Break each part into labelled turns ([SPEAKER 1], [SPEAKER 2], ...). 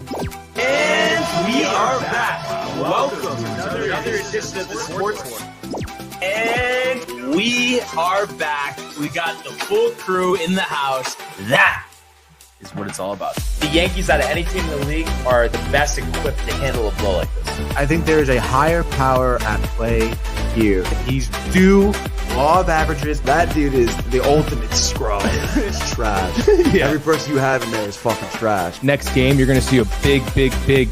[SPEAKER 1] And we are back. Welcome to another edition of the Sportsport. And we are back. We got the full crew in the house. That is what it's all about. The Yankees, out of any team in the league, are the best equipped to handle a blow like this.
[SPEAKER 2] I think there is a higher power at play here. He's due law of averages. That dude is the ultimate scrub. It's trash. Yeah. Every person you have in there is fucking trash.
[SPEAKER 3] Next game, you're going to see a big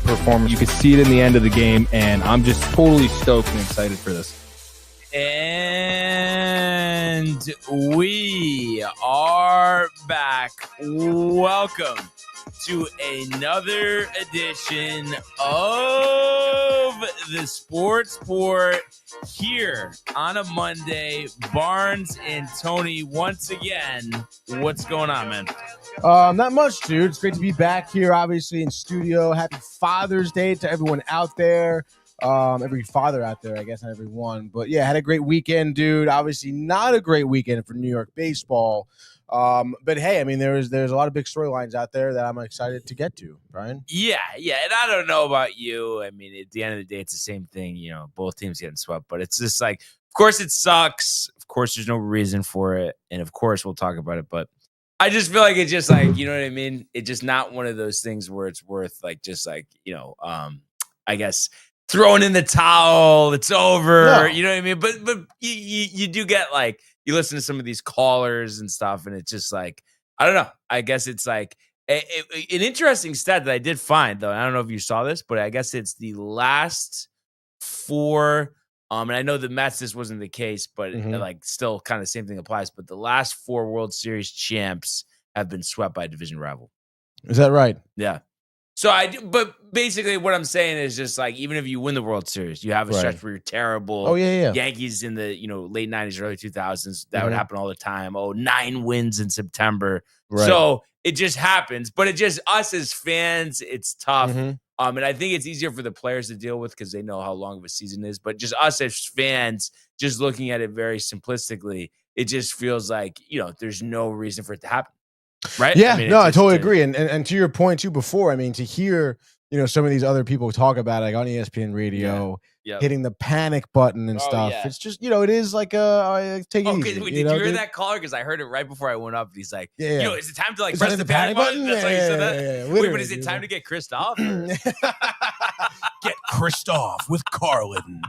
[SPEAKER 3] performance. You can see it in the end of the game, and I'm just totally stoked and excited for this.
[SPEAKER 1] And we are back. Welcome to another edition of the Sportsport here on a Monday. Barnes and Tony once again. What's going on, man?
[SPEAKER 4] Not much, dude. It's great to be back here, obviously, in studio. Happy Father's Day to everyone out there. Every father out there, I guess, not everyone. But yeah, had a great weekend, dude. Obviously not a great weekend for New York baseball. But hey, I mean, there's a lot of big storylines out there that I'm excited to get to, Brian.
[SPEAKER 1] Yeah. And I don't know about you. I mean, at the end of the day, it's the same thing. You know, both teams getting swept, but it's just like, of course it sucks. Of course there's no reason for it. And of course we'll talk about it, but I just feel like it's just like, you know what I mean? It's just not one of those things where it's worth like, just like, you know, I guess throwing in the towel, it's over. No. You know what I mean? But you do get like, you listen to some of these callers and stuff, and it's just like, I don't know. I guess it's like an interesting stat that I did find, though. I don't know if you saw this, but I guess it's the last four. And I know the Mets, this wasn't the case, but like still kind of the same thing applies. But the last four World Series champs have been swept by a division rival.
[SPEAKER 4] Is that right?
[SPEAKER 1] Yeah. So but basically what I'm saying is just like, even if you win the World Series, you have a stretch where you're terrible.
[SPEAKER 4] Oh, yeah.
[SPEAKER 1] Yankees in the, late 90s, early 2000s, that would happen all the time. 9 wins in September. Right. So it just happens, but it just, us as fans, it's tough. And I think it's easier for the players to deal with because they know how long of a season is, but just us as fans, just looking at it very simplistically, it just feels like, there's no reason for it to happen. Right?
[SPEAKER 4] Yeah, I totally agree. And to your point too before, I mean, to hear, some of these other people talk about it, like on ESPN radio, hitting the panic button and stuff. Yeah. It's just, it is like take it easy.
[SPEAKER 1] Did you hear that caller? Because I heard it right before I went up. And he's like, is it time to like press the panic button? That's why you said that? Wait, but is it time to get Christoph?
[SPEAKER 5] Get Christoph with Carlin.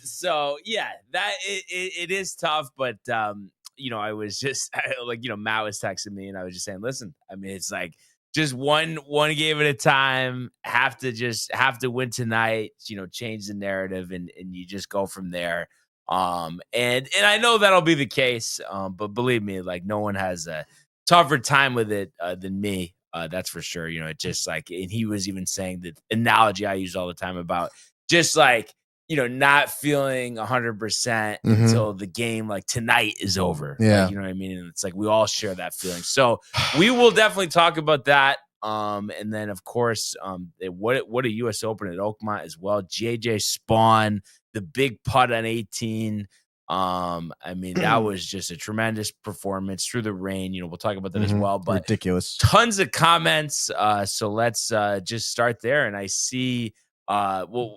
[SPEAKER 1] So yeah, that it is tough, but I was just Matt was texting me and I was just saying, listen, I mean, it's like just one game at a time, have to win tonight, change the narrative and you just go from there. And I know that'll be the case. But believe me, like no one has a tougher time with it than me. That's for sure. It just like, and he was even saying the analogy I use all the time about just like, not feeling 100% until the game like tonight is over.
[SPEAKER 4] Yeah.
[SPEAKER 1] Like, you know what I mean? And it's like, we all share that feeling. So we will definitely talk about that. And then of course, what a U.S. Open at Oakmont as well. JJ Spaun, the big putt on 18. I mean, that was just a tremendous performance through the rain. We'll talk about that as well, but
[SPEAKER 4] ridiculous.
[SPEAKER 1] Tons of comments. So let's just start there. And I see,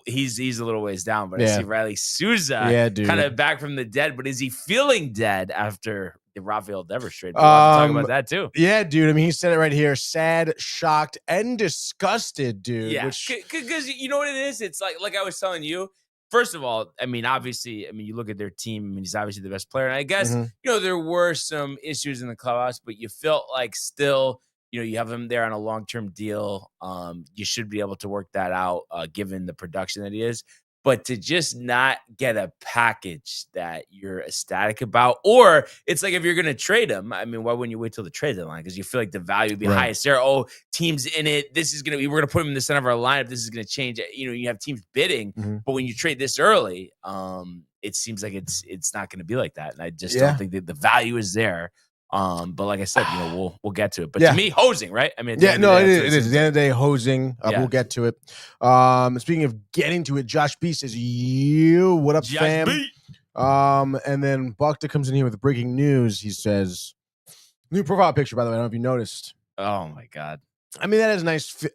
[SPEAKER 1] he's a little ways down, but I see Riley Souza kind of back from the dead. But is he feeling dead after the Rafael Devers trade? We'll talk about that too.
[SPEAKER 4] Yeah, dude. I mean, he said it right here: sad, shocked, and disgusted, dude.
[SPEAKER 1] Yeah, because you know what it is. It's like I was telling you. First of all, I mean, obviously, you look at their team. I mean, he's obviously the best player, and I guess there were some issues in the clubhouse, but you felt like still. You have him there on a long-term deal. You should be able to work that out given the production that he is. But to just not get a package that you're ecstatic about, or it's like if you're going to trade him, I mean, why wouldn't you wait till the trade deadline? Because you feel like the value would be highest there. Oh, teams in it. We're going to put him in the center of our lineup. This is going to change it. You have teams bidding, but when you trade this early, it seems like it's not going to be like that. And I just don't think that the value is there. But like I said, we'll get to it. But to me, hosing, right? I mean,
[SPEAKER 4] it is. At the end of the day, hosing. We'll get to it. Speaking of getting to it, Josh B says, "You, what up,
[SPEAKER 1] Josh
[SPEAKER 4] fam?"
[SPEAKER 1] B.
[SPEAKER 4] And then Buckta comes in here with breaking news. He says, "New profile picture, by the way. I don't know if you noticed."
[SPEAKER 1] Oh my God.
[SPEAKER 4] I mean, that is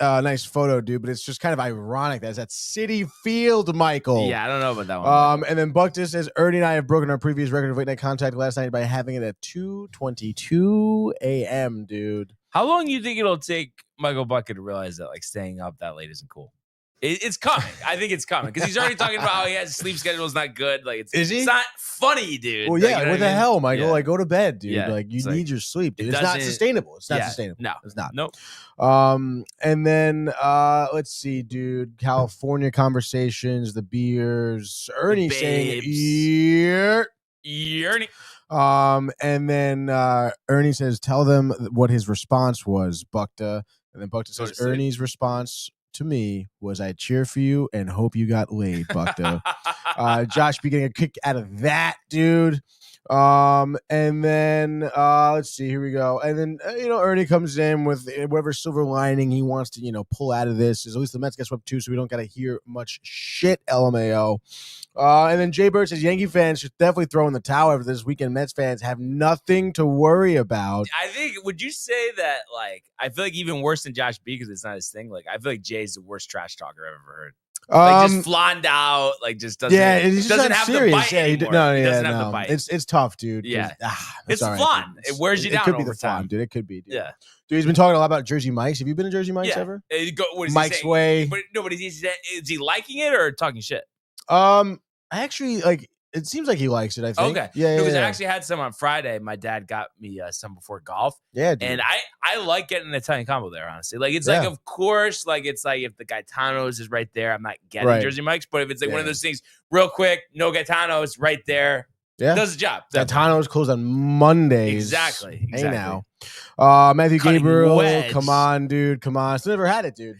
[SPEAKER 4] a nice photo, dude, but it's just kind of ironic that it's at Citi Field, Michael.
[SPEAKER 1] Yeah, I don't know about that one.
[SPEAKER 4] And then Buck just says, Ernie and I have broken our previous record of late night contact last night by having it at 2:22 a.m., dude.
[SPEAKER 1] How long do you think it'll take Michael Bucket to realize that like staying up that late isn't cool? It's coming. I think it's coming because he's already talking about how he has sleep schedule is not good. Like,
[SPEAKER 4] is he?
[SPEAKER 1] It's not funny, dude.
[SPEAKER 4] Well,
[SPEAKER 1] like,
[SPEAKER 4] yeah.
[SPEAKER 1] you know
[SPEAKER 4] What the hell, Michael?
[SPEAKER 1] Yeah.
[SPEAKER 4] Like, go to bed, dude.
[SPEAKER 1] Yeah.
[SPEAKER 4] Like, you
[SPEAKER 1] It's
[SPEAKER 4] need your sleep, dude.
[SPEAKER 1] it
[SPEAKER 4] It's not
[SPEAKER 1] doesn't-
[SPEAKER 4] sustainable. It's not
[SPEAKER 1] Yeah.
[SPEAKER 4] sustainable.
[SPEAKER 1] No,
[SPEAKER 4] it's not.
[SPEAKER 1] Nope.
[SPEAKER 4] And then let's see, dude. California conversations, the beers. Ernie saying,
[SPEAKER 1] babes.
[SPEAKER 4] yeah.
[SPEAKER 1] Ernie.
[SPEAKER 4] And then Ernie says, tell them what his response was, Bukta. And then Bukta says, Ernie's response to me was, I cheer for you and hope you got laid, Bukta. Josh be getting a kick out of that, dude. And then let's see, here we go. And then Ernie comes in with whatever silver lining he wants to pull out of this. Is at least the Mets get swept too, so we don't gotta hear much shit, LMAO. And then Jay Bird says Yankee fans should definitely throw in the towel after this weekend. Mets fans have nothing to worry about.
[SPEAKER 1] I think, would you say that, like, I feel like even worse than Josh B because it's not his thing. Like, I feel like Jay's the worst trash talker I've ever heard. Like, just flanned out, like, just doesn't.
[SPEAKER 4] Yeah, he's just
[SPEAKER 1] doesn't
[SPEAKER 4] not
[SPEAKER 1] have
[SPEAKER 4] serious.
[SPEAKER 1] the bite anymore. He doesn't have the bite.
[SPEAKER 4] It's tough, dude.
[SPEAKER 1] Yeah,
[SPEAKER 4] it's
[SPEAKER 1] all right, flan. It wears you down.
[SPEAKER 4] It could be
[SPEAKER 1] over
[SPEAKER 4] the flan,
[SPEAKER 1] time.
[SPEAKER 4] dude. It could be, dude.
[SPEAKER 1] Yeah,
[SPEAKER 4] dude. He's been talking a lot about Jersey Mike's. Have you been to Jersey Mike's ever?
[SPEAKER 1] What is
[SPEAKER 4] Mike's
[SPEAKER 1] he
[SPEAKER 4] Way.
[SPEAKER 1] But no, but is he liking it or talking shit?
[SPEAKER 4] I actually like. It seems like he likes it. I think.
[SPEAKER 1] Okay.
[SPEAKER 4] Yeah.
[SPEAKER 1] Because I actually had some on Friday. My dad got me some before golf.
[SPEAKER 4] Yeah, dude.
[SPEAKER 1] And I like getting an Italian combo there, honestly. Like, it's like, of course, like, it's like if the Gaetano's is right there, I'm not getting Jersey Mike's. But if it's like one of those things, real quick, no Gaetano's right there, does the job.
[SPEAKER 4] Gaetano's closed on Mondays.
[SPEAKER 1] Exactly.
[SPEAKER 4] Hey now. Matthew
[SPEAKER 1] Cutting
[SPEAKER 4] Gabriel,
[SPEAKER 1] wedge.
[SPEAKER 4] come on, dude. Come on. Still never had it, dude.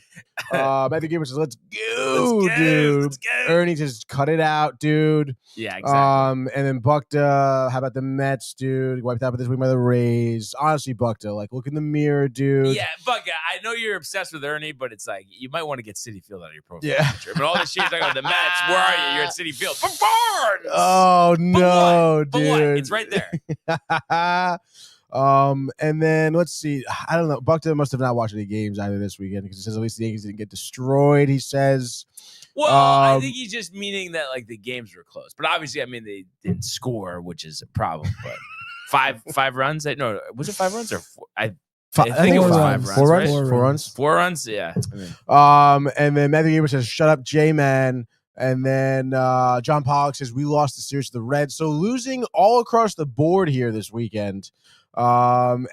[SPEAKER 4] Matthew Gabriel says, let's go,
[SPEAKER 1] Let's go,
[SPEAKER 4] dude.
[SPEAKER 1] let's go.
[SPEAKER 4] Ernie says, cut it out, dude.
[SPEAKER 1] Yeah, exactly.
[SPEAKER 4] And then Bukta, how about the Mets, dude? Wiped out this week by the Rays. Honestly, Bukta, like, look in the mirror, dude.
[SPEAKER 1] Yeah, Buck, I know you're obsessed with Ernie, but it's like, you might want to get Citi Field out of your profile
[SPEAKER 4] Yeah.
[SPEAKER 1] picture. But all this shit you're talking about the Mets, where are you? You're at Citi Field. For Barnes!
[SPEAKER 4] Oh, no,
[SPEAKER 1] But what?
[SPEAKER 4] dude.
[SPEAKER 1] It's right there.
[SPEAKER 4] And then let's see. I don't know. Bukta must have not watched any games either this weekend because he says at least the Yankees didn't get destroyed. He says,
[SPEAKER 1] Well, I think he's just meaning that like the games were close, but obviously, I mean, they didn't score, which is a problem. But five runs? No, was it 5 runs or four? I think it was 5 runs.
[SPEAKER 4] 4 runs.
[SPEAKER 1] Right?
[SPEAKER 4] 4 runs.
[SPEAKER 1] 4 runs. Yeah. I mean,
[SPEAKER 4] And then Matthew Gabriel says, "Shut up, J-Man." And then John Pollock says, "We lost the series to the Reds." So losing all across the board here this weekend.
[SPEAKER 1] no,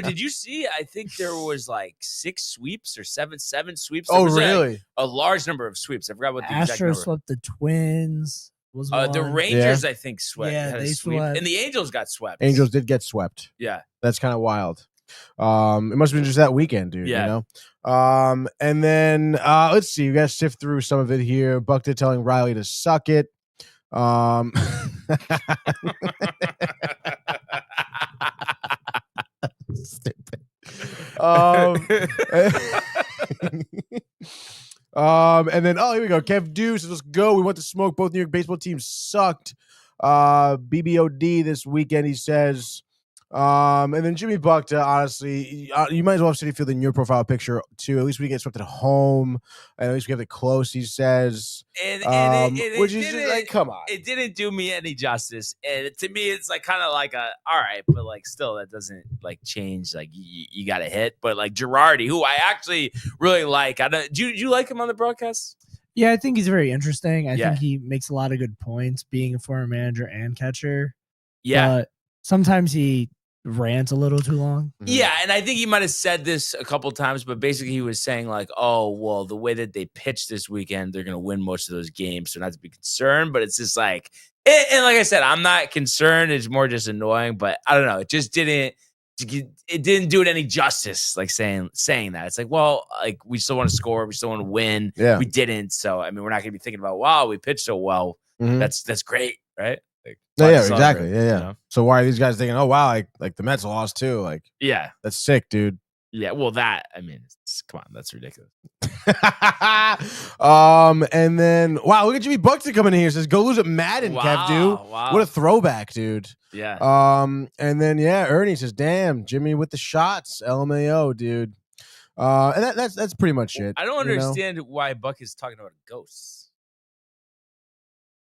[SPEAKER 1] did you see? I think there was like 6 sweeps or seven sweeps. There was
[SPEAKER 4] really?
[SPEAKER 1] a large number of sweeps. I forgot what the exact
[SPEAKER 6] Astros
[SPEAKER 1] number.
[SPEAKER 6] swept the Twins. Was one.
[SPEAKER 1] The Rangers, I think, swept.
[SPEAKER 6] Yeah,
[SPEAKER 1] had a
[SPEAKER 6] they
[SPEAKER 1] sweep.
[SPEAKER 6] swept.
[SPEAKER 1] And the Angels got swept.
[SPEAKER 4] Angels did get swept.
[SPEAKER 1] Yeah.
[SPEAKER 4] That's kind of wild. It must have been just that weekend, dude.
[SPEAKER 1] Yeah.
[SPEAKER 4] You know. And then let's see. You guys sift through some of it here. Bukta telling Riley to suck it. Stupid. And then here we go. Kev Deuce, let's go. We want to smoke. Both New York baseball teams sucked. BBOD this weekend, he says. And then Jimmy Bukta, honestly, you might as well have Citi Field in your profile picture too. At least we get swept at home, and at least we have it close. He says,
[SPEAKER 1] and
[SPEAKER 4] which is just like, come on,
[SPEAKER 1] it didn't do me any justice. And to me, it's like kind of like a all right, but like still, that doesn't like change. Like you got to hit, but like Girardi, who I actually really like. Do you like him on the broadcast?
[SPEAKER 6] Yeah, I think he's very interesting. I think he makes a lot of good points, being a former manager and catcher.
[SPEAKER 1] Yeah,
[SPEAKER 6] but sometimes he rants a little too long.
[SPEAKER 1] Yeah, and I think he might have said this a couple times, but basically he was saying like, oh, well, the way that they pitched this weekend, they're going to win most of those games, so not to be concerned, but it's just like, and like I said, I'm not concerned, it's more just annoying, but I don't know, it just didn't do it any justice, like saying that. It's like, well, like we still want to score, we still want to win.
[SPEAKER 4] Yeah.
[SPEAKER 1] We didn't, so I mean, we're not going to be thinking about, wow, we pitched so well.
[SPEAKER 4] Mhm.
[SPEAKER 1] That's great, right? Like,
[SPEAKER 4] yeah, exactly. Yeah.
[SPEAKER 1] you know?
[SPEAKER 4] So why are these guys thinking, oh wow, like the Mets lost too? Like,
[SPEAKER 1] Yeah.
[SPEAKER 4] that's sick, dude.
[SPEAKER 1] Yeah. Well, I mean, come on, that's ridiculous.
[SPEAKER 4] And then wow, look at Jimmy Bukta coming in here. Says go lose at Madden, Kev, dude.
[SPEAKER 1] Wow.
[SPEAKER 4] What a throwback, dude.
[SPEAKER 1] Yeah.
[SPEAKER 4] And then Ernie says, damn, Jimmy with the shots, LMAO, dude. And that's pretty much it.
[SPEAKER 1] I don't understand why Buck is talking about ghosts.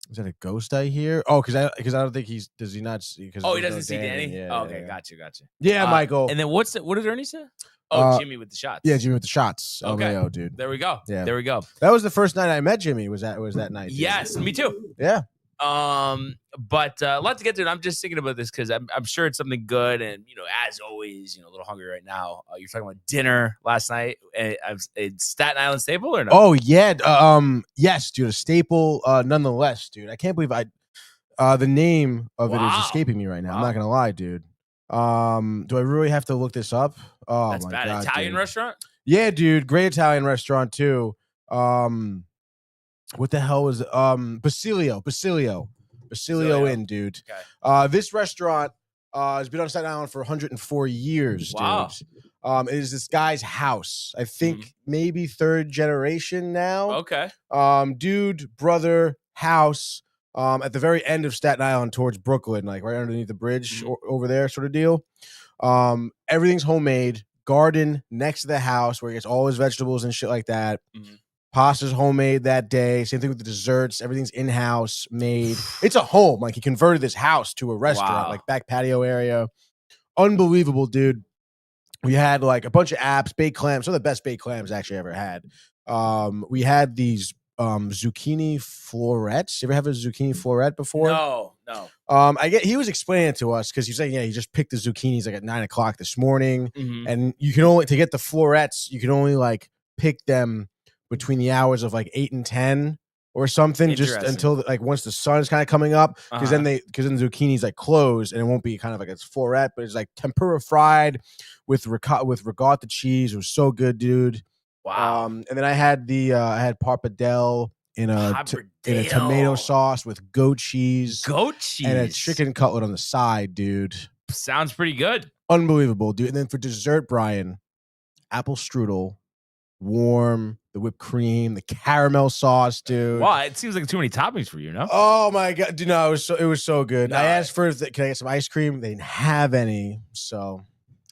[SPEAKER 4] Is that a ghost I hear? Oh, because I don't think does he not? Because
[SPEAKER 1] he doesn't see Danny.
[SPEAKER 4] Yeah,
[SPEAKER 1] okay,
[SPEAKER 4] yeah.
[SPEAKER 1] Gotcha.
[SPEAKER 4] Yeah, Michael.
[SPEAKER 1] And then what did Ernie say? Oh, Jimmy with the shots.
[SPEAKER 4] Yeah, Jimmy with the shots.
[SPEAKER 1] Okay,
[SPEAKER 4] LMAO, dude.
[SPEAKER 1] There we go.
[SPEAKER 4] Yeah,
[SPEAKER 1] there we go.
[SPEAKER 4] That was the first night I met Jimmy. Was that night? Dude.
[SPEAKER 1] Yes, me too.
[SPEAKER 4] Yeah.
[SPEAKER 1] But a lot to get to. And I'm just thinking about this because I'm sure it's something good. And as always, a little hungry right now. You're talking about dinner last night at Staten Island Staple or no?
[SPEAKER 4] Oh yeah. Yes, dude. A staple. Nonetheless, dude. I can't believe the name of it is escaping me right now. I'm not gonna lie, dude. Do I really have to look this up? Oh,
[SPEAKER 1] that's
[SPEAKER 4] my
[SPEAKER 1] bad.
[SPEAKER 4] God,
[SPEAKER 1] Italian
[SPEAKER 4] dude.
[SPEAKER 1] restaurant?
[SPEAKER 4] Yeah, dude. Great Italian restaurant too. What the hell is Basilio Inn, dude.
[SPEAKER 1] Okay.
[SPEAKER 4] This restaurant has been on Staten Island for 104 years,
[SPEAKER 1] wow.
[SPEAKER 4] dude. It is this guy's house. I think maybe third generation now.
[SPEAKER 1] Okay.
[SPEAKER 4] Dude, brother, house. At the very end of Staten Island towards Brooklyn, like right underneath the bridge over there, sort of deal. Everything's homemade. Garden next to the house where he gets all his vegetables and shit like that. Pasta's homemade that day. Same thing with the desserts. Everything's in-house made. It's a home. Like he converted this house to a restaurant, like back patio area. Unbelievable, dude. We had like a bunch of apps, baked clams. Some of the best baked clams I actually ever had. We had these zucchini florets. You ever have a zucchini floret before?
[SPEAKER 1] No.
[SPEAKER 4] He was explaining it to us because he's saying, he just picked the zucchinis like at 9:00 this morning. And you can only, to get the florets, you can only like pick them between the hours of like 8 and 10 or something, just until like once the sun's kind of coming up, because then the zucchini's like closed and it won't be kind of like it's floret, but it's like tempura fried with ricotta cheese. It was so good, dude.
[SPEAKER 1] Wow.
[SPEAKER 4] And then I had pappardelle in a tomato sauce with goat cheese and a chicken cutlet on the side, dude.
[SPEAKER 1] Sounds pretty good.
[SPEAKER 4] Unbelievable, dude. And then for dessert, Brian, apple strudel, warm, the whipped cream, the caramel sauce, dude.
[SPEAKER 1] Wow, it seems like too many toppings for you, no?
[SPEAKER 4] Oh my God, dude, no, it was so good. No, I asked for, can I get some ice cream? They didn't have any, so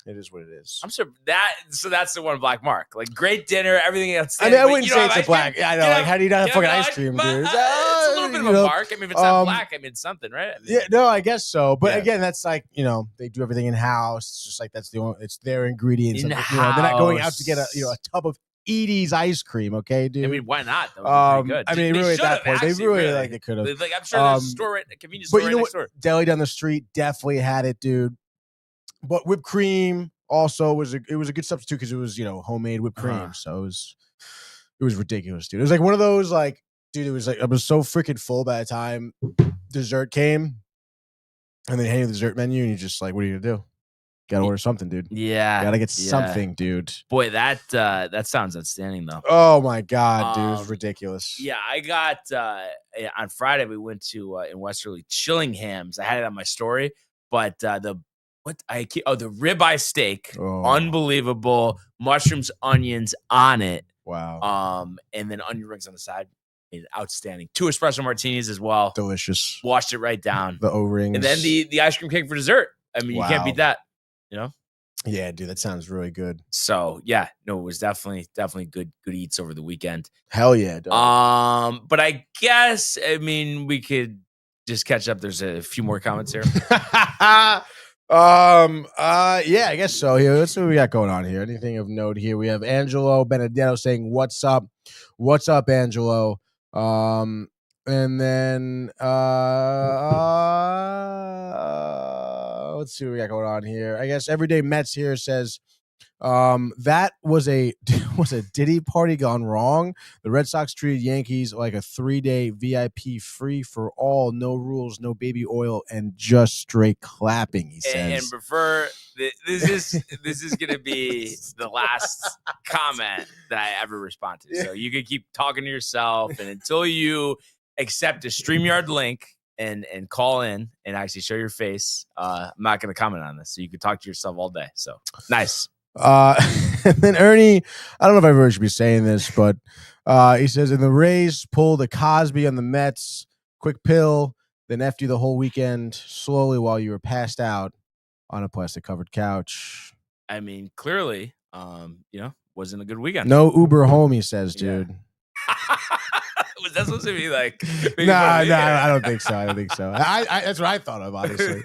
[SPEAKER 4] it is what it is.
[SPEAKER 1] I'm sure that's the one black mark. Like great dinner, everything else.
[SPEAKER 4] I mean, I wouldn't say it's a black. Yeah, I know. Like, how do you not have fucking ice cream, dude?
[SPEAKER 1] It's a little bit of a mark. I mean, if it's not black, I mean something, right?
[SPEAKER 4] Yeah, no, I guess so. But again, that's like, they do everything in house. It's just like it's their ingredients. They're not going out to get a tub of Edie's ice cream, okay, dude?
[SPEAKER 1] I mean, why not? That would be good.
[SPEAKER 4] I mean, really at that point, they really like they could have.
[SPEAKER 1] Like, I'm sure there's a store, a convenience store. But you know what?
[SPEAKER 4] Deli down the street definitely had it, dude. But whipped cream also was a good substitute because it was homemade whipped cream. So it was ridiculous, dude. It was like one of those like, dude. It was like I was so freaking full by the time dessert came, and then they hand you the dessert menu, and you're just like, what are you gonna do? Gotta order something, dude.
[SPEAKER 1] Yeah.
[SPEAKER 4] Gotta get something, dude.
[SPEAKER 1] Boy, that sounds outstanding, though.
[SPEAKER 4] Oh, my God, dude. It was ridiculous.
[SPEAKER 1] Yeah, I got, on Friday, we went to, in Westerly, Chillingham's. I had it on my story, but the ribeye steak. Oh. Unbelievable. Mushrooms, onions on it.
[SPEAKER 4] Wow.
[SPEAKER 1] And then onion rings on the side. Outstanding. 2 espresso martinis as well.
[SPEAKER 4] Delicious.
[SPEAKER 1] Washed it right down.
[SPEAKER 4] The O-rings.
[SPEAKER 1] And then the ice cream cake for dessert. I mean, you can't beat that.
[SPEAKER 4] Yeah, dude, that sounds really good.
[SPEAKER 1] So yeah, no, it was definitely good eats over the weekend.
[SPEAKER 4] Hell yeah, dog.
[SPEAKER 1] But I guess we could just catch up. There's a few more comments here.
[SPEAKER 4] Yeah, I guess so. Here, let's see what we got going on here. Anything of note here? We have Angelo Benedetto saying, "What's up? What's up, Angelo?" And then let's see what we got going on here. I guess Everyday Mets here says that was a Diddy party gone wrong. The Red Sox treated Yankees like a 3-day VIP free for all, no rules, no baby oil, and just straight clapping. He says,
[SPEAKER 1] and prefer this is gonna be the last comment that I ever respond to. So you can keep talking to yourself, and until you accept a StreamYard link and call in and actually show your face, I'm not going to comment on this. So you can talk to yourself all day. So nice.
[SPEAKER 4] And then Ernie, I don't know if I really should be saying this, but he says, in the Rays pulled a Cosby on the Mets, quick pill, then effed you the whole weekend slowly while you were passed out on a plastic covered couch.
[SPEAKER 1] I mean, clearly, wasn't a good weekend.
[SPEAKER 4] No Uber home, he says, dude.
[SPEAKER 1] Was that supposed to be like?
[SPEAKER 4] No, I don't think so. I don't think so. I that's what I thought of, honestly.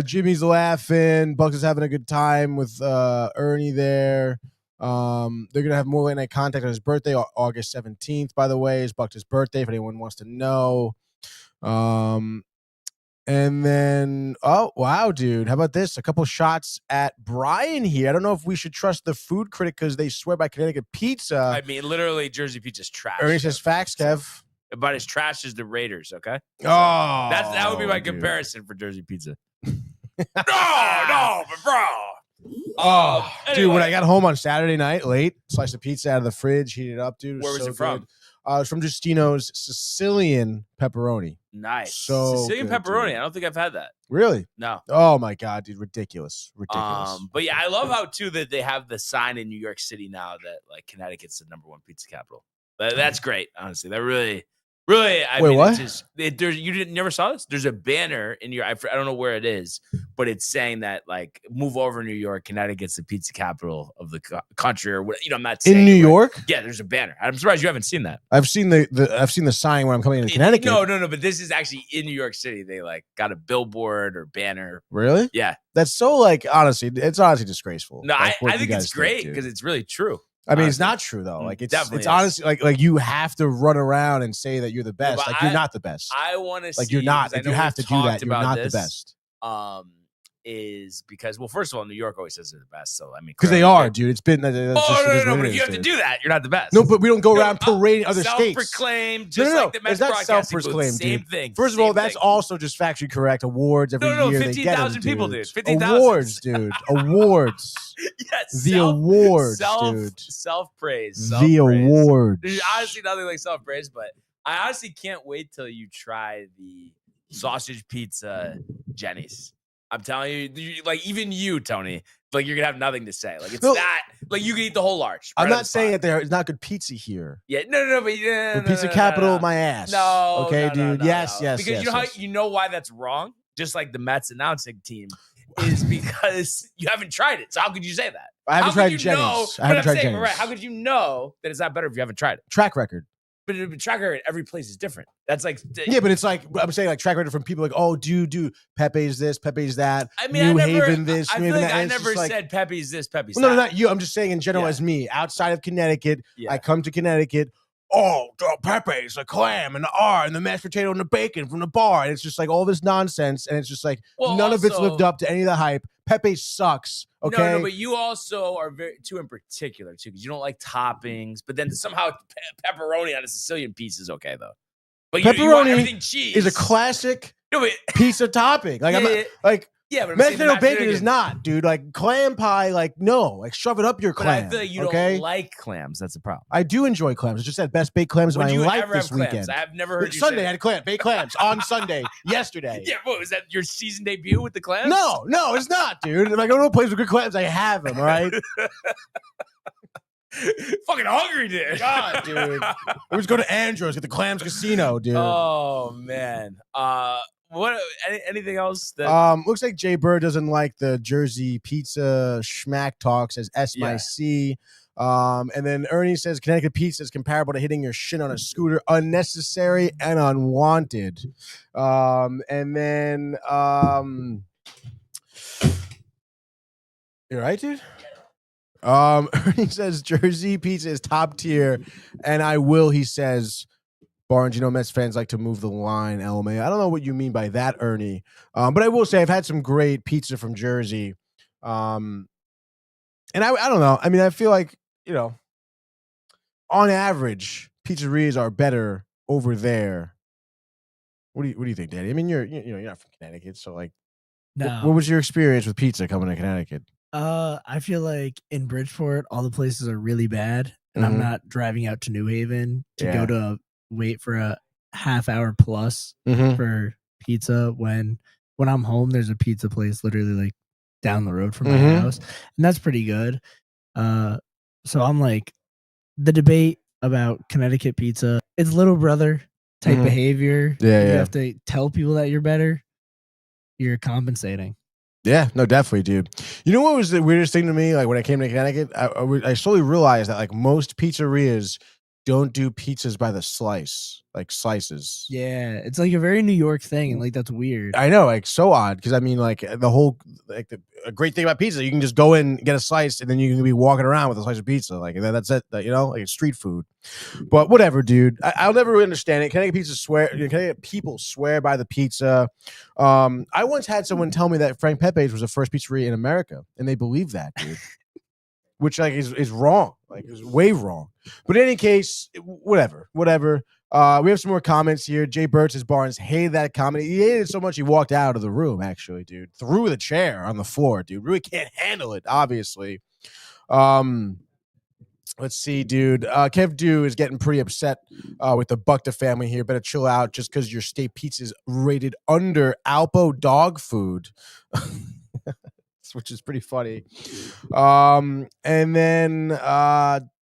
[SPEAKER 4] Jimmy's laughing. Bucks is having a good time with Ernie there. They're gonna have more late night contact on his birthday, August 17th. By the way, is Bucks' birthday. If anyone wants to know. And then, oh, wow, dude. How about this? A couple shots at Brian here. I don't know if we should trust the food critic because they swear by Connecticut pizza.
[SPEAKER 1] I mean, literally, Jersey pizza's trash.
[SPEAKER 4] Ernie says facts, Kev.
[SPEAKER 1] About as trash as the Raiders, okay?
[SPEAKER 4] Oh.
[SPEAKER 1] That would be my comparison for Jersey pizza. no, but bro.
[SPEAKER 4] Oh,
[SPEAKER 1] anyway.
[SPEAKER 4] Dude, when I got home on Saturday night, late, sliced the pizza out of the fridge, heated it up, dude.
[SPEAKER 1] Where was
[SPEAKER 4] so
[SPEAKER 1] it from?
[SPEAKER 4] Good. It's from Justino's Sicilian pepperoni.
[SPEAKER 1] Nice.
[SPEAKER 4] So
[SPEAKER 1] Sicilian
[SPEAKER 4] good,
[SPEAKER 1] pepperoni.
[SPEAKER 4] dude.
[SPEAKER 1] I don't think I've had that.
[SPEAKER 4] Really?
[SPEAKER 1] No.
[SPEAKER 4] Oh my God, dude, ridiculous.
[SPEAKER 1] But yeah, I love how too that they have the sign in New York City now that like Connecticut's the #1 pizza capital. That's great, honestly. That really. I
[SPEAKER 4] Wait,
[SPEAKER 1] mean,
[SPEAKER 4] what?
[SPEAKER 1] It's just, you never saw this? There's a banner in your, I don't know where it is, but it's saying that like move over New York, Connecticut's the pizza capital of the country, or what? I'm not saying
[SPEAKER 4] in New York.
[SPEAKER 1] Yeah, there's a banner. I'm surprised you haven't seen that.
[SPEAKER 4] I've seen the sign when I'm coming into Connecticut.
[SPEAKER 1] No, but this is actually in New York City. They like got a billboard or banner.
[SPEAKER 4] Really?
[SPEAKER 1] Yeah.
[SPEAKER 4] That's so like honestly, it's honestly disgraceful.
[SPEAKER 1] No,
[SPEAKER 4] like,
[SPEAKER 1] I think it's great because it's really true.
[SPEAKER 4] I mean, it's not true though. Like it's honestly like you have to run around and say that you're the best.
[SPEAKER 1] No,
[SPEAKER 4] like you're not the best.
[SPEAKER 1] I want to
[SPEAKER 4] like you're not. Like, you have to do that. You're not the best.
[SPEAKER 1] Is because first of all, New York always says they're the best. So I mean,
[SPEAKER 4] because they are, dude. It's been.
[SPEAKER 1] No. But if you have to do that, you're not the best.
[SPEAKER 4] No, but we don't go around parading other states.
[SPEAKER 1] Self-proclaimed, just like the Mets broadcasting booth. Same thing.
[SPEAKER 4] First of all, that's also just factually correct. Awards every year.
[SPEAKER 1] 15,000 people, dude. 15,000
[SPEAKER 4] awards, dude. Awards.
[SPEAKER 1] Yes,
[SPEAKER 4] the awards, dude.
[SPEAKER 1] Self-praise.
[SPEAKER 4] The awards.
[SPEAKER 1] There's honestly nothing like self-praise, but I honestly can't wait till you try the sausage pizza Jenny's. I'm telling you, like even you, Tony, like you're gonna have nothing to say. Like it's that, like you can eat the whole large.
[SPEAKER 4] I'm not saying that there's not good pizza here.
[SPEAKER 1] Yeah, no, but
[SPEAKER 4] pizza capital, my ass.
[SPEAKER 1] No,
[SPEAKER 4] okay, dude. Yes.
[SPEAKER 1] Because you know why that's wrong. Just like the Mets announcing team is because you haven't tried it. So how could you say that?
[SPEAKER 4] I haven't tried Jenny's. I haven't tried Jenny's.
[SPEAKER 1] Right? How could you know that it's not better if you haven't tried it?
[SPEAKER 4] Track record.
[SPEAKER 1] But track record, every place is different. That's like
[SPEAKER 4] yeah, but it's like I'm saying like track record from people like do Pepe's this, Pepe's that.
[SPEAKER 1] I mean,
[SPEAKER 4] New Haven this.
[SPEAKER 1] I feel like I never said Pepe's this, Pepe's that.
[SPEAKER 4] No, not you. I'm just saying in general as me outside of Connecticut. Yeah. I come to Connecticut. Oh, Pepe's the clam and the R and the mashed potato and the bacon from the bar, and it's just like all this nonsense, and it's just like none of it's lived up to any of the hype. Pepe sucks. Okay,
[SPEAKER 1] no, but you also are too in particular too because you don't like toppings. But then somehow pepperoni on a Sicilian piece is okay though. But
[SPEAKER 4] pepperoni
[SPEAKER 1] you want everything cheese
[SPEAKER 4] is a classic pizza topping. Like I'm not, like. Yeah, but mashed potato bacon is not, dude. Like clam pie, like no, like shove it up your clam.
[SPEAKER 1] I feel like you don't like clams. That's a problem.
[SPEAKER 4] I do enjoy clams. I just had best baked clams of my life this weekend.
[SPEAKER 1] I have never heard you
[SPEAKER 4] Sunday. I had baked clams on Sunday yesterday.
[SPEAKER 1] Yeah, what was that? Your season debut with the clams?
[SPEAKER 4] No, it's not, dude. If I go to a place with good clams, I have them. All right.
[SPEAKER 1] Fucking hungry, dude.
[SPEAKER 4] God, dude. Let's go to Andros, get the Clams Casino, dude.
[SPEAKER 1] Oh man. What? Anything else? That
[SPEAKER 4] looks like Jay Bird doesn't like the Jersey pizza schmack talk. Says S my C. And then Ernie says Connecticut pizza is comparable to hitting your shin on a scooter, unnecessary and unwanted. And then you're right, dude. Ernie says Jersey pizza is top tier, and I will. He says. Barnes, Mets fans like to move the line, LMA. I don't know what you mean by that, Ernie. But I will say I've had some great pizza from Jersey. And I don't know. I mean, I feel like, on average, pizzerias are better over there. What do you think, Daddy? I mean, you're not from Connecticut, so like
[SPEAKER 6] no.
[SPEAKER 4] What was your experience with pizza coming to Connecticut?
[SPEAKER 6] I feel like in Bridgeport, all the places are really bad, and I'm not driving out to New Haven to go to wait for a half hour plus for pizza when I'm home. There's a pizza place literally like down the road from my house, and that's pretty good. So I'm like, the debate about Connecticut pizza, it's little brother type behavior. You have to tell people that you're better. You're compensating.
[SPEAKER 4] Yeah, no, definitely, dude. You know what was the weirdest thing to me? Like when I came to Connecticut, I slowly realized that like most pizzerias don't do pizzas by the slice, like slices.
[SPEAKER 6] Yeah, it's like a very New York thing, and like that's weird.
[SPEAKER 4] I know, like so odd because I mean, like the whole a great thing about pizza, you can just go in, get a slice, and then you can be walking around with a slice of pizza, like and then that's it. You know, like it's street food. But whatever, dude. I'll never really understand it. Connecticut people swear by the pizza. I once had someone tell me that Frank Pepe's was the first pizzeria in America, and they believe that, dude. Which like is wrong, like is way wrong. But in any case, whatever. We have some more comments here. Jay Burt says Barnes hated that comment. He hated it so much he walked out of the room. Actually, dude, threw the chair on the floor. Dude, really can't handle it. Obviously. Let's see, dude. Kev Dew is getting pretty upset with the Buckta family here. Better chill out just because your state pizza is rated under Alpo dog food. Which is pretty funny. And then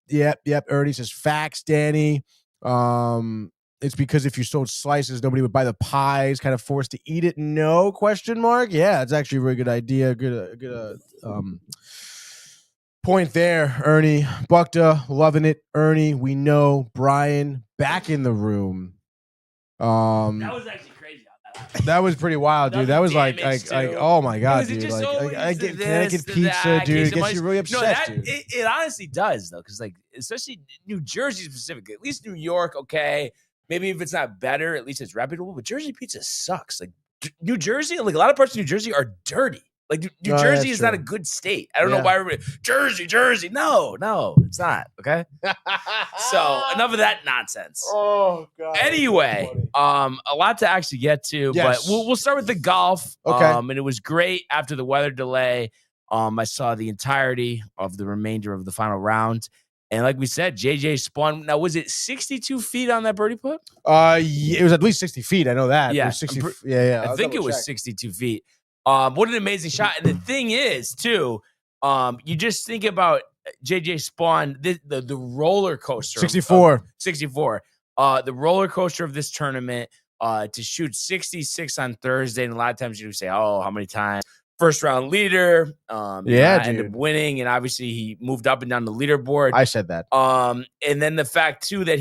[SPEAKER 4] yep. Ernie says facts, Danny. It's because if you sold slices, nobody would buy the pies, kind of forced to eat it. No question mark. Yeah, it's actually a really good idea. Good point there, Ernie. Buckta, loving it. Ernie, we know. Brian, back in the room.
[SPEAKER 1] That was actually crazy.
[SPEAKER 4] That was pretty wild, dude. That was like oh my god,
[SPEAKER 1] dude.
[SPEAKER 4] Like I get Connecticut pizza, dude. It gets you really upset, dude.
[SPEAKER 1] It honestly does, though, because like especially New Jersey specifically, at least New York, okay. Maybe if it's not better, at least it's reputable. But Jersey pizza sucks. Like New Jersey, like a lot of parts of New Jersey are dirty. Like New Jersey is not a good state. I don't know why everybody Jersey. No, it's not. Okay. So enough of that nonsense.
[SPEAKER 4] Oh god.
[SPEAKER 1] Anyway, a lot to actually get to, but we'll start with the golf.
[SPEAKER 4] Okay.
[SPEAKER 1] And it was great after the weather delay. I saw the entirety of the remainder of the final round. And like we said, JJ Spaun. Now, was it 62 feet on that birdie putt?
[SPEAKER 4] It was at least 60 feet. I know that.
[SPEAKER 1] Yeah.
[SPEAKER 4] It was 60. Yeah.
[SPEAKER 1] I think it was 62 feet. What an amazing shot. And the thing is, too, you just think about JJ Spaun, the roller coaster.
[SPEAKER 4] 64.
[SPEAKER 1] 64. The roller coaster of this tournament, to shoot 66 on Thursday. And a lot of times you say, oh, how many times? First round leader. Ended up winning. And obviously he moved up and down the leaderboard.
[SPEAKER 4] I said that.
[SPEAKER 1] And then the fact, too, that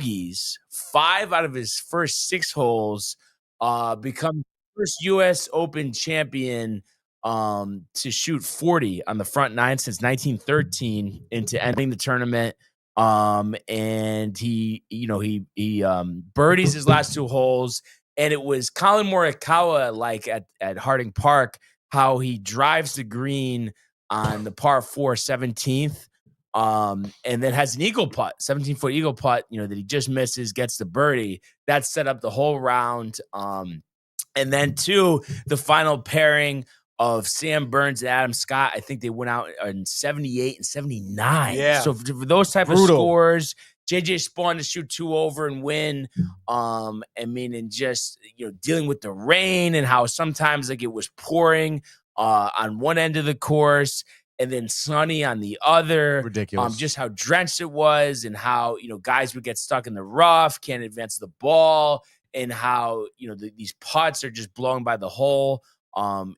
[SPEAKER 1] he's 5 out of his first 6 holes become first U.S. Open champion to shoot 40 on the front 9 since 1913 into ending the tournament. And he birdies his last 2 holes, and it was Colin Morikawa like at Harding Park, how he drives the green on the par 4 17th, and then has an eagle putt, 17-foot eagle putt, that he just misses, gets the birdie. That set up the whole round. And then, too, the final pairing of Sam Burns and Adam Scott, I think they went out in 78 and 79.
[SPEAKER 4] Yeah.
[SPEAKER 1] So for those type of scores, JJ Spaun to shoot 2 over and win. And just, dealing with the rain and how sometimes like it was pouring on one end of the course and then sunny on the other.
[SPEAKER 4] Ridiculous.
[SPEAKER 1] Just how drenched it was and how, guys would get stuck in the rough, can't advance the ball. And how, these putts are just blowing by the hole.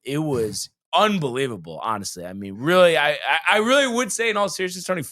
[SPEAKER 1] It was unbelievable, honestly. I mean, really, I really would say in all seriousness, Tony,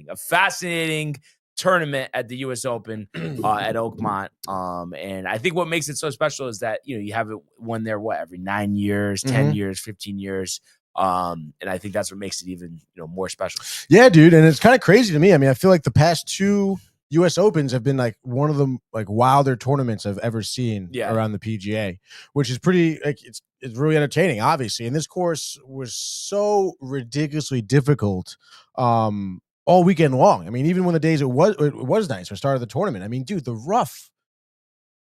[SPEAKER 1] a fascinating tournament at the U.S. Open at Oakmont. And I think what makes it so special is that, you have it one there, every 9 years, 10 years, 15 years. And I think that's what makes it even, more special.
[SPEAKER 4] Yeah, dude. And it's kind of crazy to me. I mean, I feel like the past 2 U.S. Opens have been like one of the like wilder tournaments I've ever seen around the PGA, which is pretty like it's really entertaining, obviously. And this course was so ridiculously difficult all weekend long. I mean, even when the days it was nice for the start of the tournament. I mean, dude, the rough.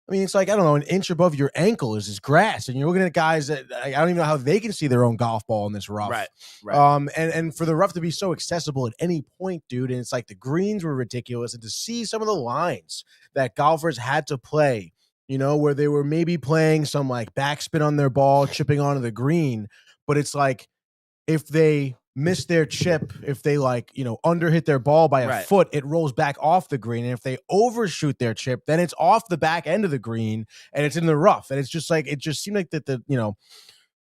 [SPEAKER 4] I mean, it's like, I don't know, an inch above your ankle is this grass. And you're looking at guys that I don't even know how they can see their own golf ball in this rough.
[SPEAKER 1] Right.
[SPEAKER 4] And for the rough to be so accessible at any point, dude, and it's like the greens were ridiculous. And to see some of the lines that golfers had to play, where they were maybe playing some like backspin on their ball, chipping onto the green. But it's like if they miss their chip, if they underhit their ball by a foot, it rolls back off the green. And if they overshoot their chip, then it's off the back end of the green and it's in the rough. And it's just like, it just seemed like that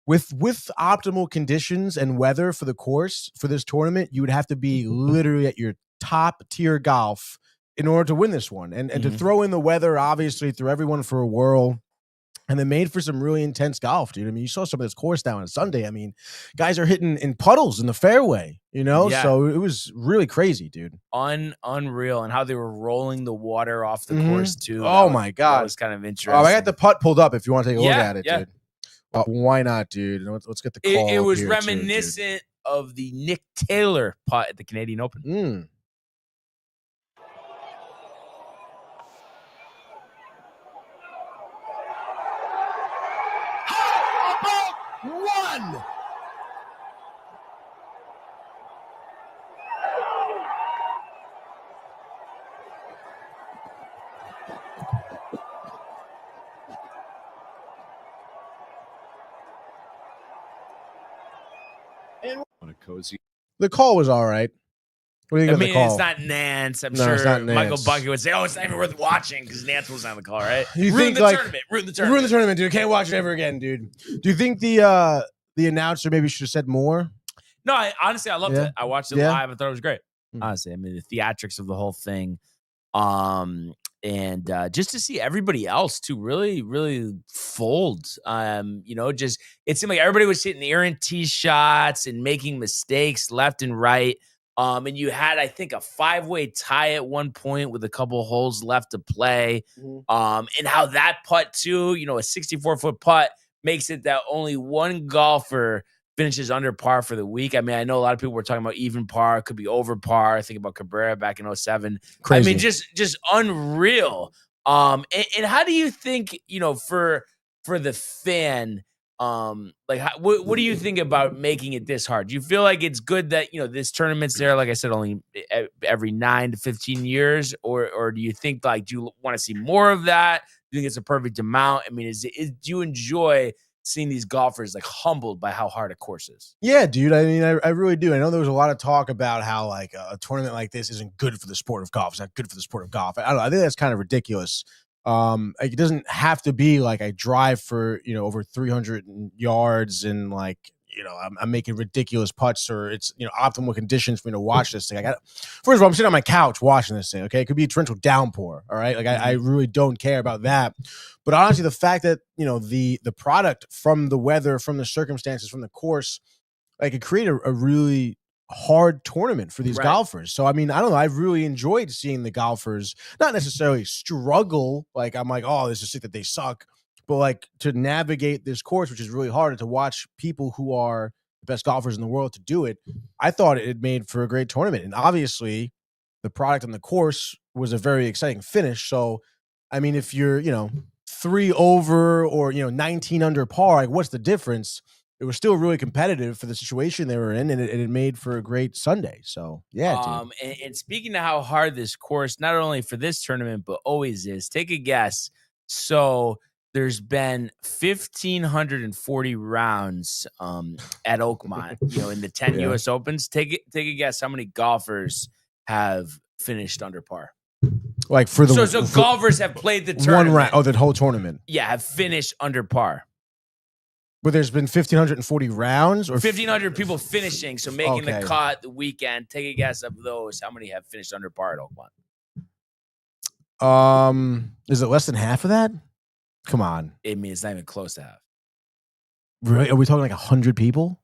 [SPEAKER 4] with optimal conditions and weather for the course for this tournament, you would have to be literally at your top tier golf in order to win this one. And to throw in the weather, obviously, threw everyone for a whirl. And they made for some really intense golf, dude. I mean, you saw some of this course down on Sunday. I mean, guys are hitting in puddles in the fairway, you know?
[SPEAKER 1] Yeah.
[SPEAKER 4] So it was really crazy, dude.
[SPEAKER 1] Unreal. And how they were rolling the water off the course, too.
[SPEAKER 4] Oh, my God.
[SPEAKER 1] That was kind of interesting.
[SPEAKER 4] Oh, I got the putt pulled up if you want to take a look at it,
[SPEAKER 1] yeah.
[SPEAKER 4] dude. Well, why not, dude? Let's get the call.
[SPEAKER 1] It was
[SPEAKER 4] here,
[SPEAKER 1] reminiscent of the Nick Taylor putt at the Canadian Open.
[SPEAKER 5] One.
[SPEAKER 2] What a cozy.
[SPEAKER 4] The call was all right. What do you think of the call?
[SPEAKER 1] It's not Nance. I'm
[SPEAKER 4] No, it's
[SPEAKER 1] sure
[SPEAKER 4] not Nance.
[SPEAKER 1] Michael Bucket would say, "Oh, it's not even worth watching because Nance was on the call, right?"
[SPEAKER 4] You
[SPEAKER 1] Ruin
[SPEAKER 4] think,
[SPEAKER 1] the
[SPEAKER 4] like,
[SPEAKER 1] tournament. Ruin the
[SPEAKER 4] Ruin
[SPEAKER 1] tournament.
[SPEAKER 4] the tournament, dude. Can't watch it ever again, dude. Do you think the announcer maybe should have said more?
[SPEAKER 1] No, honestly, I loved
[SPEAKER 4] Yeah.
[SPEAKER 1] it. I watched it
[SPEAKER 4] Yeah.
[SPEAKER 1] live. I thought it was great.
[SPEAKER 4] Mm.
[SPEAKER 1] Honestly, I mean, the theatrics of the whole thing, and just to see everybody else too, really fold. Just it seemed like everybody was hitting the errant tee shots and making mistakes left and right. And you had, I think, a 5-way tie at one point with a couple holes left to play. And how that putt too, a 64-foot putt makes it that only one golfer finishes under par for the week. I mean, I know a lot of people were talking about even par, could be over par. I think about Cabrera back in 2007.
[SPEAKER 4] Crazy.
[SPEAKER 1] I mean, just unreal. And how do you think, for the fan, what do you think about making it this hard? Do you feel like it's good that, this tournament's there, like I said, only every 9 to 15 years, or do you think, like, do you want to see more of that? Do you think it's a perfect amount? I mean, do you enjoy seeing these golfers like humbled by how hard a course is?
[SPEAKER 4] Yeah, dude. I mean, I really do. I know there was a lot of talk about how like a tournament like this isn't good for the sport of golf. It's not good for the sport of golf. I don't know. I think that's kind of ridiculous. Like, it doesn't have to be like I drive for, over 300 yards and like, I'm making ridiculous putts, or it's, optimal conditions for me to watch this thing. First of all, I'm sitting on my couch watching this thing. Okay. It could be a torrential downpour. All right. Like I really don't care about that. But honestly, the fact that, the product from the weather, from the circumstances, from the course, like it created a really hard tournament for these golfers. So, I mean, I don't know. I've really enjoyed seeing the golfers not necessarily struggle. Like, I'm like, oh, this is sick that they suck. But like to navigate this course, which is really hard, and to watch people who are the best golfers in the world to do it, I thought it made for a great tournament. And obviously, the product on the course was a very exciting finish. So, I mean, if you're, 3 over or, 19 under par, like what's the difference? It was still really competitive for the situation they were in, and it made for a great Sunday. So, yeah.
[SPEAKER 1] And speaking of how hard this course, not only for this tournament, but always is, take a guess. So, there's been 1,540 rounds at Oakmont, in the 10 U.S. Opens. Take a guess how many golfers have finished under par.
[SPEAKER 4] Like for the
[SPEAKER 1] so golfers have played the tournament.
[SPEAKER 4] One round. Oh, the whole tournament.
[SPEAKER 1] Yeah, have finished under par.
[SPEAKER 4] But there's been 1,540 rounds, or
[SPEAKER 1] 1,500 people finishing, so making the cut the weekend. Take a guess of those. How many have finished under par at
[SPEAKER 4] Oakmont? Is it less than half of that? Come on.
[SPEAKER 1] I mean, it's not even close to half.
[SPEAKER 4] Really? Are we talking like 100 people?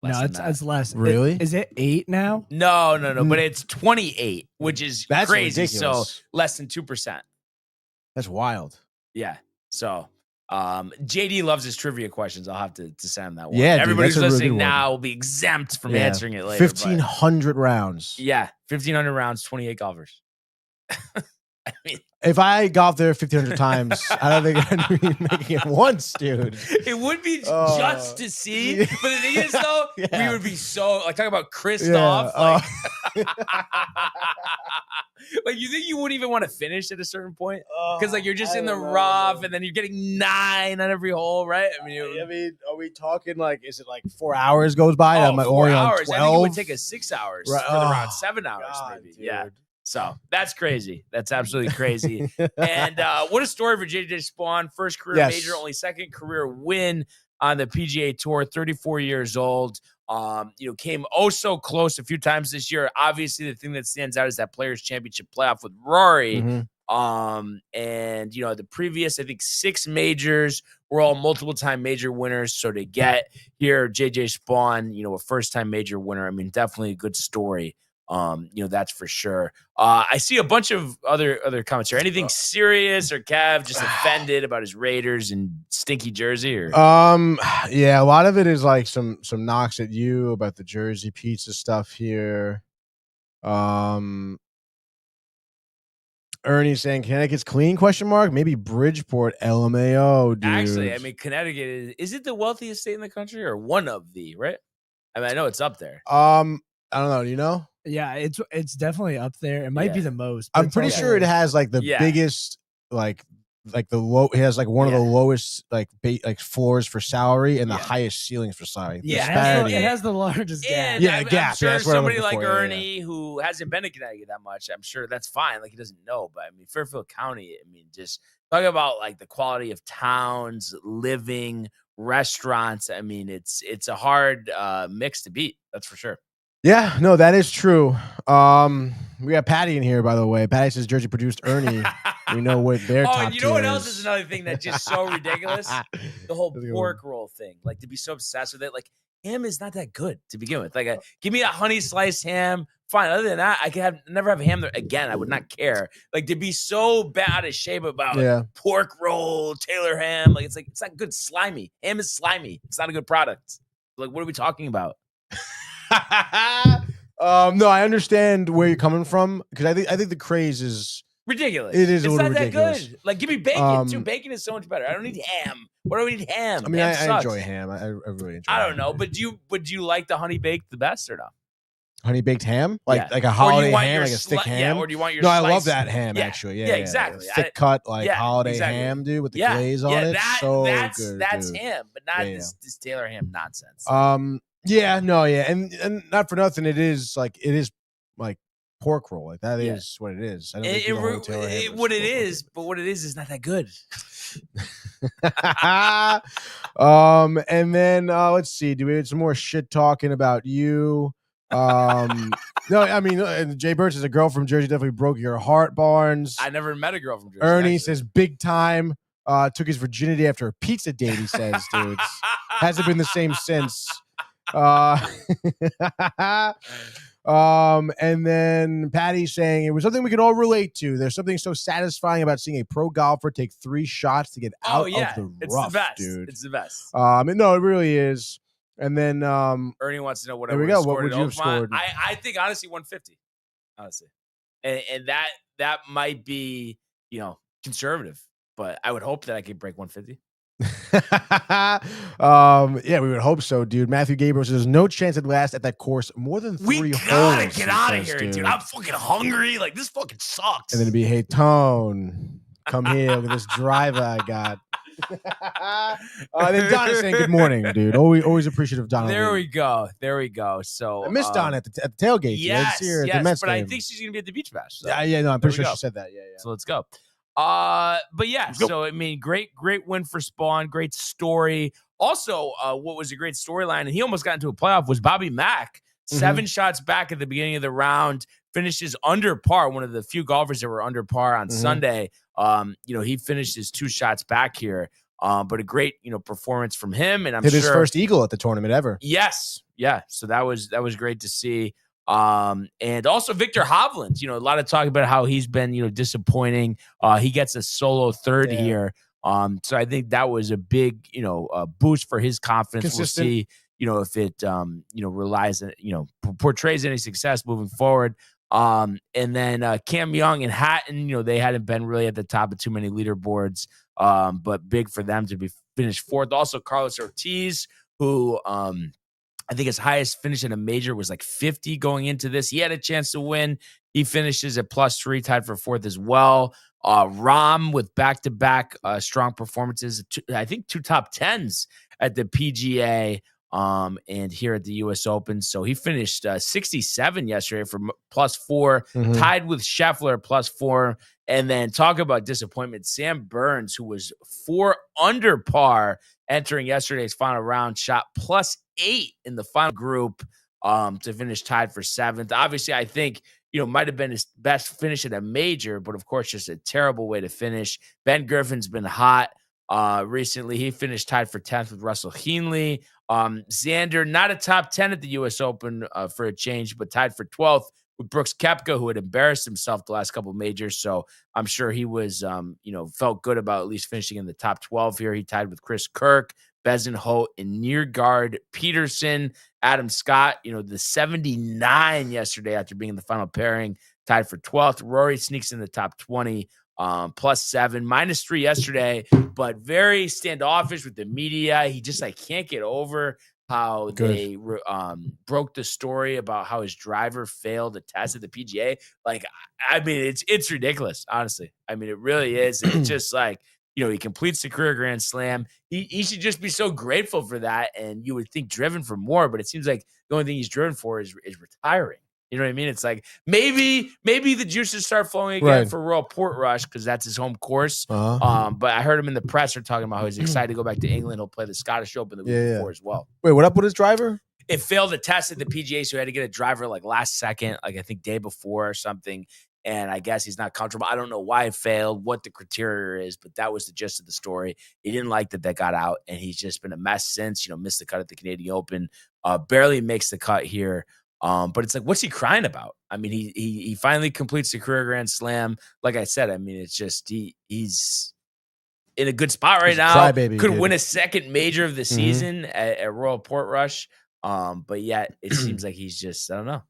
[SPEAKER 6] It's less.
[SPEAKER 4] Really?
[SPEAKER 6] Is it 8 now?
[SPEAKER 1] No. But it's 28, which is
[SPEAKER 4] That's
[SPEAKER 1] crazy.
[SPEAKER 4] ridiculous.
[SPEAKER 1] So less than 2%.
[SPEAKER 4] That's wild.
[SPEAKER 1] Yeah. So JD loves his trivia questions. I'll have to send him that one.
[SPEAKER 4] Yeah,
[SPEAKER 1] everybody
[SPEAKER 4] dude,
[SPEAKER 1] who's
[SPEAKER 4] that's a really
[SPEAKER 1] listening
[SPEAKER 4] good
[SPEAKER 1] now will be exempt from answering it later.
[SPEAKER 4] 1,500 rounds.
[SPEAKER 1] Yeah, 1,500 rounds, 28 golfers. I mean,
[SPEAKER 4] if I golfed there 1,500 times, I don't think I'd be making it once, dude.
[SPEAKER 1] It would be just to see. But the thing is, though, we would be so, like, talking about Christoph. Like, you think you wouldn't even want to finish at a certain point? Because, like, you're just in the rough, and then you're getting 9 on every hole, right? I mean,
[SPEAKER 4] are we talking, like, is it like 4 hours goes by? And I'm like,
[SPEAKER 1] 4
[SPEAKER 4] only
[SPEAKER 1] hours.
[SPEAKER 4] on
[SPEAKER 1] I think it
[SPEAKER 4] 12?
[SPEAKER 1] would take us 6 hours for the round, 7 hours, maybe.
[SPEAKER 4] Dude.
[SPEAKER 1] Yeah. So that's crazy. That's absolutely crazy. And what a story for JJ Spaun. First career major, only second career win. on the PGA Tour, 34 years old. Came so close a few times this year. Obviously, the thing that stands out is that Players Championship playoff with Rory. The previous, I think, 6 majors were all multiple-time major winners. So to get here, JJ Spaun, a first-time major winner, I mean, definitely a good story. That's for sure. I see a bunch of other comments here. Anything serious or Cav just offended about his Raiders and stinky jersey? Or
[SPEAKER 4] yeah, a lot of it is like some knocks at you about the jersey pizza stuff here. Ernie saying Connecticut's clean ? Maybe Bridgeport LMAO, dude.
[SPEAKER 1] Actually, I mean, Connecticut is it the wealthiest state in the country or one of the, right? I mean, I know it's up there.
[SPEAKER 4] I don't know. Do you know?
[SPEAKER 6] Yeah, it's definitely up there. It might be the most.
[SPEAKER 4] I'm pretty sure it has like the biggest like the low. It has like one of the lowest like floors for salary and the highest ceilings for salary.
[SPEAKER 6] Yeah, it has the largest gap.
[SPEAKER 4] Gap.
[SPEAKER 1] I'm sure
[SPEAKER 4] that's what
[SPEAKER 1] somebody
[SPEAKER 4] I'm
[SPEAKER 1] like
[SPEAKER 4] for.
[SPEAKER 1] Ernie who hasn't been to Connecticut that much, I'm sure that's fine. Like he doesn't know, but I mean Fairfield County. I mean, just talk about like the quality of towns, living, restaurants. I mean, it's a hard mix to beat. That's for sure.
[SPEAKER 4] Yeah, no, that is true. We got Patty in here, by the way. Patty says Jersey produced Ernie. We know what their top
[SPEAKER 1] you know what
[SPEAKER 4] tier
[SPEAKER 1] else is another thing that's just so ridiculous? The whole
[SPEAKER 4] That's a good
[SPEAKER 1] pork roll thing. Like to be so obsessed with it. Like ham is not that good to begin with. Like give me a honey sliced ham. Fine. Other than that, I could never have ham there again. I would not care. Like to be so bad of shape about pork roll, Taylor ham. Like it's not good. Slimy. Ham is slimy. It's not a good product. Like what are we talking about?
[SPEAKER 4] No, I understand where you're coming from because I think the craze is
[SPEAKER 1] ridiculous.
[SPEAKER 4] It is a
[SPEAKER 1] it's
[SPEAKER 4] little
[SPEAKER 1] not
[SPEAKER 4] ridiculous.
[SPEAKER 1] That good. Like give me bacon too. Bacon is so much better. I don't need ham. What do we need ham?
[SPEAKER 4] I mean,
[SPEAKER 1] ham
[SPEAKER 4] I enjoy ham. I really enjoy.
[SPEAKER 1] I don't know, but would you like the honey baked the best or no?
[SPEAKER 4] Honey baked ham, like a holiday ham, like a thick ham.
[SPEAKER 1] Yeah, or do you want your?
[SPEAKER 4] No, I love that ham actually. Yeah,
[SPEAKER 1] exactly.
[SPEAKER 4] Thick cut, like holiday ham, dude, with the glaze on it. That's
[SPEAKER 1] dude. Ham, but not this Taylor ham nonsense.
[SPEAKER 4] And not for nothing, it is like pork roll. Like that is what it is. I don't think
[SPEAKER 1] what it is not that good.
[SPEAKER 4] And then let's see. Do we have some more shit talking about you? No, I mean, Jay Birch is a girl from Jersey. Definitely broke your heart, Barnes.
[SPEAKER 1] I never met a girl from Jersey.
[SPEAKER 4] Ernie says big time. Took his virginity after a pizza date. He says, dudes, hasn't been the same since. And then Patty saying it was something we could all relate to. There's something so satisfying about seeing a pro golfer take 3 shots to get out of the rough,
[SPEAKER 1] the best.
[SPEAKER 4] dude.
[SPEAKER 1] It's the best.
[SPEAKER 4] No, it really is. And then
[SPEAKER 1] Ernie wants to know what I
[SPEAKER 4] would
[SPEAKER 1] have
[SPEAKER 4] What would you have scored?
[SPEAKER 1] I think honestly 150. Honestly, and that might be conservative, but I would hope that I could break 150.
[SPEAKER 4] Yeah, we would hope so, dude. Matthew Gabriel says there's no chance it lasts at that course more than 3 holes.
[SPEAKER 1] We gotta get out of here, dude. I'm fucking hungry. Like this fucking sucks.
[SPEAKER 4] And then it'd be, hey Tone, come here. Look at this driver I got. Then Don is saying good morning, dude. Always appreciative of Don.
[SPEAKER 1] There we go. So
[SPEAKER 4] I missed Don at the tailgate.
[SPEAKER 1] Yes,
[SPEAKER 4] but
[SPEAKER 1] I think she's gonna be at the beach bash. So.
[SPEAKER 4] No, I'm pretty sure she said that. Yeah.
[SPEAKER 1] So let's go. But yeah, so I mean, great win for Spaun. Great story. Also, what was a great storyline, and he almost got into a playoff, was Bobby Mack. 7 shots back at the beginning of the round, finishes under par. One of the few golfers that were under par on Sunday. He finished his 2 shots back here. But a great, performance from him. And I'm
[SPEAKER 4] his first eagle at the tournament ever.
[SPEAKER 1] Yes. Yeah. So that was great to see. And also Victor Hovland, a lot of talk about how he's been, disappointing. He gets a solo third here. So I think that was a big, boost for his confidence.
[SPEAKER 4] Consistent.
[SPEAKER 1] We'll see, if it, portrays any success moving forward. And then Cam Young and Hatton, they hadn't been really at the top of too many leaderboards, but big for them to be finished 4th. Also, Carlos Ortiz, who I think his highest finish in a major was like 50 going into this. He had a chance to win. He finishes at +3, tied for 4th as well. Rahm with back-to-back strong performances. I think 2 top 10s at the PGA. And here at the U.S. Open. So he finished 67 yesterday for +4, tied with Scheffler +4. And then talk about disappointment. Sam Burns, who was 4 under par entering yesterday's final round, shot +8 in the final group to finish tied for 7th. Obviously, I think, might have been his best finish at a major, but of course, just a terrible way to finish. Ben Griffin's been hot recently. He finished tied for 10th with Russell Henley. Xander, not a top 10 at the U.S. Open for a change, but tied for 12th with Brooks Koepka, who had embarrassed himself the last couple of majors. So I'm sure he was, felt good about at least finishing in the top 12 here. He tied with Chris Kirk, Bezenhout, and Niergaard Peterson. Adam Scott, the 79 yesterday after being in the final pairing, tied for 12th. Rory sneaks in the top 20, +7, -3 yesterday, but very standoffish with the media. He just can't get over how they broke the story about how his driver failed a test at the PGA. It's ridiculous, honestly. It really is. It's just he completes the career Grand Slam. He should just be so grateful for that, and you would think driven for more, but it seems like the only thing he's driven for is retiring. You know what I mean? It's maybe the juices start flowing again for Royal Portrush because that's his home course. But I heard him in the presser talking about how he's excited to go back to England. He'll play the Scottish Open the week before as well.
[SPEAKER 4] Wait, what up with his driver?
[SPEAKER 1] It failed a test at the PGA, so he had to get a driver last second, I think day before or something. And I guess he's not comfortable. I don't know why it failed, what the criteria is, but that was the gist of the story. He didn't like that got out, and he's just been a mess since. Missed the cut at the Canadian Open, barely makes the cut here. But it's what's he crying about? He finally completes the career Grand Slam. Like I said, it's just he's in a good spot right now. Could win a second major of the season at Royal Portrush. But yet it seems like he's just, I don't know.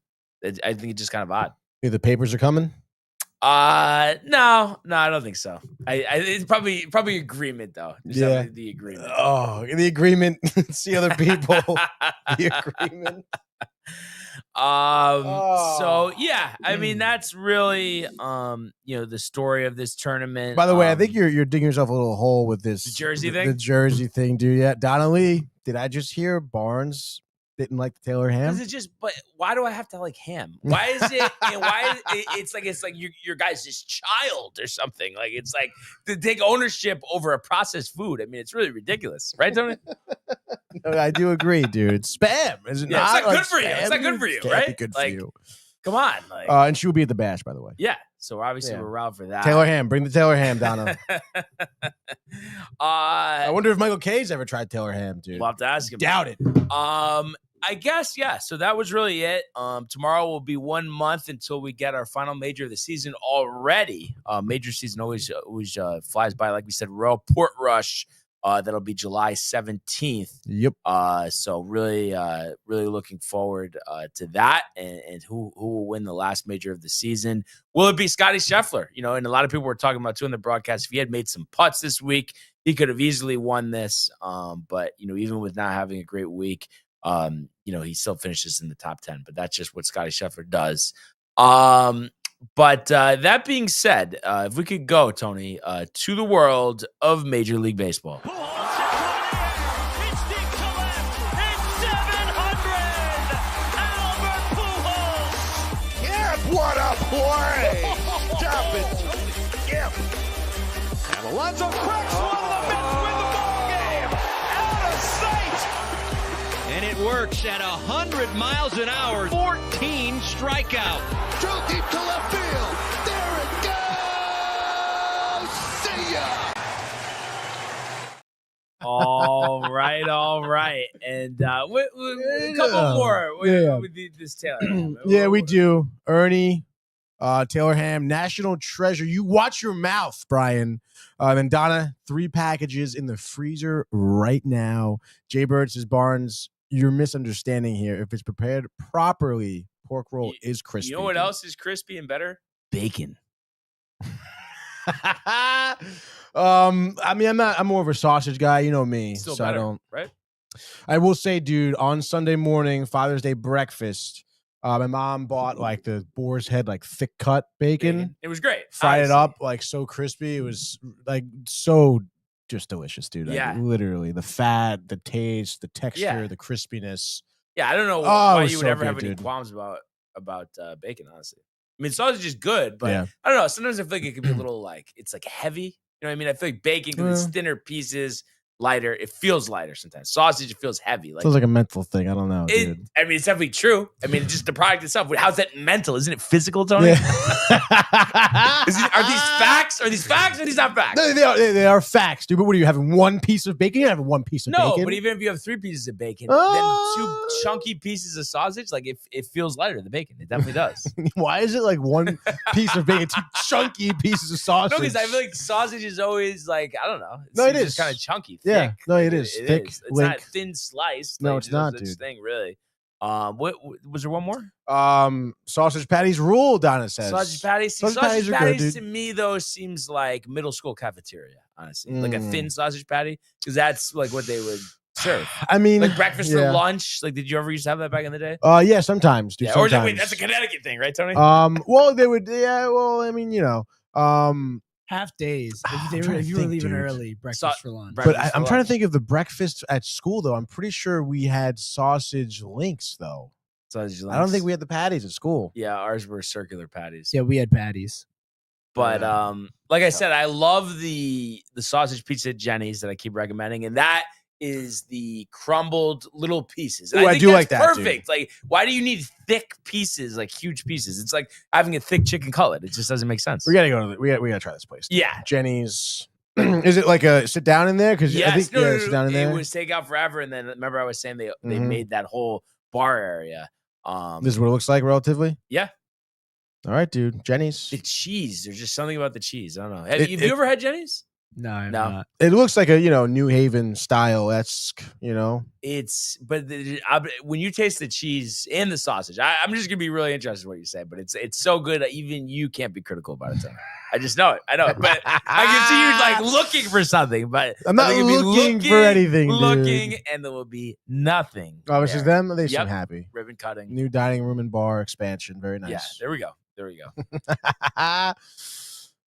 [SPEAKER 1] I think it's just kind of odd.
[SPEAKER 4] The papers are coming?
[SPEAKER 1] No, I don't think so. It's probably agreement though. The agreement.
[SPEAKER 4] Oh, the agreement. See other people. The agreement.
[SPEAKER 1] So yeah, that's really the story of this tournament.
[SPEAKER 4] By the way, I think you're digging yourself a little hole with this
[SPEAKER 1] jersey thing.
[SPEAKER 4] The jersey thing, dude. Yeah, Donnelly. Did I just hear Barnes didn't like the Taylor ham?
[SPEAKER 1] But why do I have to like ham? Why is it? It's like your guys' child or something. It's to take ownership over a processed food. It's really ridiculous, right, Tony?
[SPEAKER 4] No, I do agree, dude. It's spam, is it not?
[SPEAKER 1] It's not good for you. It's not good for you, right?
[SPEAKER 4] Be good for you.
[SPEAKER 1] Come on.
[SPEAKER 4] And she will be at the bash, by the way.
[SPEAKER 1] Yeah. So obviously we're around for that.
[SPEAKER 4] Taylor ham. Bring the Taylor ham, Donna. I wonder if Michael K's ever tried Taylor ham, dude.
[SPEAKER 1] We'll have to ask him.
[SPEAKER 4] Doubt it.
[SPEAKER 1] I guess, yeah. So that was really it. Tomorrow will be 1 month until we get our final major of the season already. Major season always flies by. Like we said, Royal Portrush. That'll be July 17th.
[SPEAKER 4] Yep.
[SPEAKER 1] So really looking forward to that and who will win the last major of the season. Will it be Scotty Scheffler? And a lot of people were talking about too in the broadcast. If he had made some putts this week, he could have easily won this. But even with not having a great week, he still finishes in the top 10. But that's just what Scotty Scheffler does. But that being said, if we could go, Tony, to the world of Major League Baseball.
[SPEAKER 7] What a play! Stop it! Yep. And Alonso cracks one. The Mets win the ball game. Out of sight.
[SPEAKER 8] And it works at 100 miles an hour. 14 strikeout.
[SPEAKER 7] Throw deep to left field. There it goes. See ya.
[SPEAKER 1] All right. And a couple more with this Taylor ham.
[SPEAKER 4] Yeah, we do. Ernie, Taylor ham, national treasure. You watch your mouth, Brian. Then Donna, 3 packages in the freezer right now. Jay Bird says, Barnes, you're misunderstanding here. If it's prepared properly, pork roll is crispy.
[SPEAKER 1] You know what else is crispy and better? Bacon.
[SPEAKER 4] I'm more of a sausage guy, you know me.
[SPEAKER 1] Still
[SPEAKER 4] so
[SPEAKER 1] better,
[SPEAKER 4] I don't.
[SPEAKER 1] Right?
[SPEAKER 4] I will say, dude, on Sunday morning, Father's Day breakfast, my mom bought the boar's head, thick cut bacon.
[SPEAKER 1] It was great.
[SPEAKER 4] Fried it up so crispy. It was so just delicious, dude.
[SPEAKER 1] Yeah.
[SPEAKER 4] Literally the fat, the taste, the texture, the crispiness.
[SPEAKER 1] Yeah, I don't know why you would
[SPEAKER 4] so
[SPEAKER 1] ever have
[SPEAKER 4] good,
[SPEAKER 1] any
[SPEAKER 4] dude.
[SPEAKER 1] qualms about bacon, honestly. I mean, sausage is good, but
[SPEAKER 4] Yeah.
[SPEAKER 1] I don't know. Sometimes I feel like it could be a little like it's like heavy. You know what I mean? I feel like bacon because it's thinner pieces, lighter. It feels lighter sometimes. Sausage, it feels heavy. Like
[SPEAKER 4] Sounds like a mental thing. I don't know, dude.
[SPEAKER 1] I mean, it's definitely true. I mean, just the product itself. How's that mental? Isn't it physical, Tony?
[SPEAKER 4] Yeah.
[SPEAKER 1] Are these facts? Are these facts? Or are these not facts?
[SPEAKER 4] No, they are facts, dude. But what are you having? One piece of bacon? You're having one piece of
[SPEAKER 1] No,
[SPEAKER 4] bacon?
[SPEAKER 1] but even if you have 3 pieces of bacon, then 2 chunky pieces of sausage, like it feels lighter than bacon. It definitely does.
[SPEAKER 4] Why is it like one piece of bacon, 2 chunky pieces of sausage?
[SPEAKER 1] No, because I feel like sausage is always like, I don't know.
[SPEAKER 4] No, it is
[SPEAKER 1] kind of chunky.
[SPEAKER 4] Yeah,
[SPEAKER 1] thick.
[SPEAKER 4] no, it is. Thick,
[SPEAKER 1] It's
[SPEAKER 4] link.
[SPEAKER 1] not thin sliced.
[SPEAKER 4] No,
[SPEAKER 1] like,
[SPEAKER 4] it's not,
[SPEAKER 1] there's no such
[SPEAKER 4] dude.
[SPEAKER 1] thing, really. What was there one more?
[SPEAKER 4] Sausage patties rule, Donna says.
[SPEAKER 1] Sausage patties.
[SPEAKER 4] Sausage
[SPEAKER 1] Sausage
[SPEAKER 4] patties are
[SPEAKER 1] patties
[SPEAKER 4] good,
[SPEAKER 1] to me though seems like middle school cafeteria, honestly. Like a
[SPEAKER 4] Mm.
[SPEAKER 1] thin sausage patty, because that's like what they would serve.
[SPEAKER 4] I mean,
[SPEAKER 1] Like breakfast
[SPEAKER 4] yeah.
[SPEAKER 1] or lunch. Like, did you ever used to have that back in the day?
[SPEAKER 4] Yeah, sometimes, dude.
[SPEAKER 1] Yeah, or
[SPEAKER 4] Sometimes.
[SPEAKER 1] wait, that's a Connecticut thing, right, Tony?
[SPEAKER 4] Well, they would. Yeah, well, I mean,
[SPEAKER 6] Half days.
[SPEAKER 4] I'm
[SPEAKER 6] If
[SPEAKER 4] trying to
[SPEAKER 6] you were
[SPEAKER 4] think,
[SPEAKER 6] leaving
[SPEAKER 4] dude.
[SPEAKER 6] early, breakfast for lunch.
[SPEAKER 4] but
[SPEAKER 1] Breakfast
[SPEAKER 4] I'm
[SPEAKER 1] for
[SPEAKER 4] trying to
[SPEAKER 1] lunch.
[SPEAKER 4] think of the breakfast at school, though. I'm pretty sure we had sausage links, though.
[SPEAKER 1] Sausage
[SPEAKER 4] I don't
[SPEAKER 1] links.
[SPEAKER 4] think we had the patties at school.
[SPEAKER 1] Yeah, ours were circular patties.
[SPEAKER 6] Yeah, we had patties.
[SPEAKER 1] But like I said, I love the sausage pizza at Jenny's that I keep recommending, and that is the crumbled little pieces. And
[SPEAKER 4] Ooh, I
[SPEAKER 1] think
[SPEAKER 4] do
[SPEAKER 1] that's
[SPEAKER 4] like that, dude.
[SPEAKER 1] perfect. Like, why do you need thick pieces, like huge pieces? It's like having a thick chicken cutlet. It just doesn't make sense.
[SPEAKER 4] We gotta go to we gotta try this place.
[SPEAKER 1] Yeah.
[SPEAKER 4] Jenny's. Is it like a sit down in there? Because I
[SPEAKER 1] Yes,
[SPEAKER 4] think sit down in there.
[SPEAKER 1] It was takeout forever, and then remember I was saying they
[SPEAKER 4] Mhm.
[SPEAKER 1] made that whole bar area.
[SPEAKER 4] This is what it looks like relatively.
[SPEAKER 1] Yeah.
[SPEAKER 4] All right, dude. Jenny's.
[SPEAKER 1] The cheese. There's just something about the cheese. I don't know. Have
[SPEAKER 4] It-
[SPEAKER 1] you
[SPEAKER 4] it-
[SPEAKER 1] ever had Jenny's?
[SPEAKER 6] No, I'm
[SPEAKER 1] No.
[SPEAKER 6] not.
[SPEAKER 4] It looks like a New Haven style esque.
[SPEAKER 1] But when you taste the cheese and the sausage, I'm just gonna be really interested in what you say. But it's so good that even you can't be critical about it. Tony. I just know it. I know it. But I can see you like looking for something. But
[SPEAKER 4] I'm not
[SPEAKER 1] I think you'll be
[SPEAKER 4] looking for anything, dude.
[SPEAKER 1] Looking, and there will be nothing.
[SPEAKER 4] Oh, it's just
[SPEAKER 1] there.
[SPEAKER 4] them. They seem
[SPEAKER 1] Yep.
[SPEAKER 4] happy.
[SPEAKER 1] Ribbon cutting.
[SPEAKER 4] New dining room and bar expansion. Very
[SPEAKER 1] Yeah,
[SPEAKER 4] nice.
[SPEAKER 1] there we go. There we go.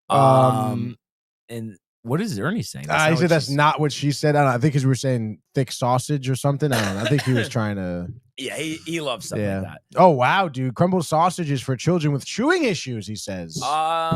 [SPEAKER 4] um,
[SPEAKER 1] And what is Ernie saying?
[SPEAKER 4] he
[SPEAKER 1] not
[SPEAKER 4] said
[SPEAKER 1] what
[SPEAKER 4] that's
[SPEAKER 1] she's-
[SPEAKER 4] not what she said. I don't know. I think because we were saying thick sausage or something. I don't know. I think he was trying to.
[SPEAKER 1] Yeah, he loves stuff
[SPEAKER 4] Yeah.
[SPEAKER 1] like that.
[SPEAKER 4] Oh wow, dude! Crumbled sausages for children with chewing issues. He says.
[SPEAKER 1] I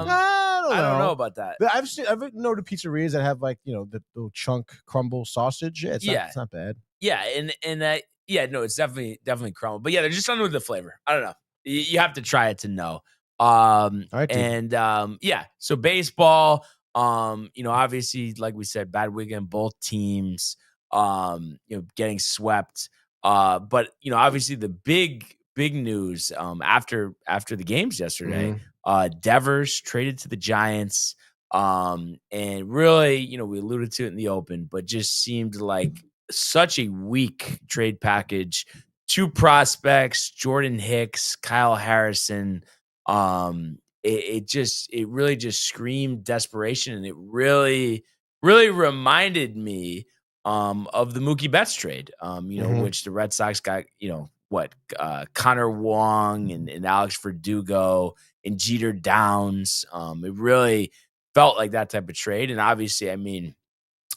[SPEAKER 1] don't know about that.
[SPEAKER 4] I've noted pizzerias that have like the little chunk crumble sausage. Yeah, it's not bad.
[SPEAKER 1] Yeah, and no, it's definitely crumble. But yeah, they're just under the flavor. I don't know. You have to try it to know.
[SPEAKER 4] All right, dude.
[SPEAKER 1] And yeah, so baseball. Obviously, like we said, bad weekend, both teams. Getting swept. But obviously the big news after the games yesterday, Devers traded to the Giants. And really, we alluded to it in the open, but just seemed like such a weak trade package. 2 prospects, Jordan Hicks, Kyle Harrison. It really just screamed desperation, and it really, really reminded me of the Mookie Betts trade, which the Red Sox got, Connor Wong and Alex Verdugo and Jeter Downs. It really felt like that type of trade. And obviously, I mean,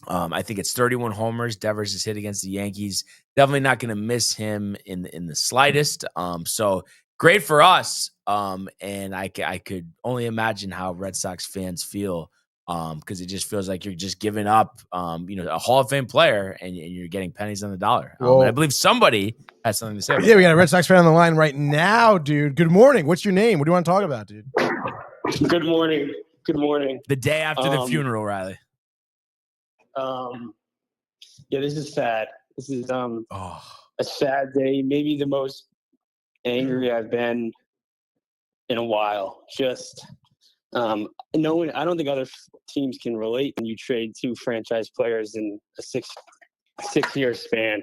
[SPEAKER 1] I think it's 31 homers Devers has hit against the Yankees. Definitely not going to miss him in the slightest. So great for us. And I could only imagine how Red Sox fans feel. Because it just feels like you're just giving up, a Hall of Fame player, and you're getting pennies on the dollar. And I believe somebody has something to say.
[SPEAKER 4] Yeah, we got a Red Sox fan on the line right now, dude. Good morning. What's your name? What do you want to talk about, dude?
[SPEAKER 9] Good morning. Good morning.
[SPEAKER 1] The day after the funeral, Riley.
[SPEAKER 9] Yeah, this is sad. This is a sad day. Maybe the most angry I've been in a while. Just knowing, I don't think other teams can relate when you trade 2 franchise players in a six-year span.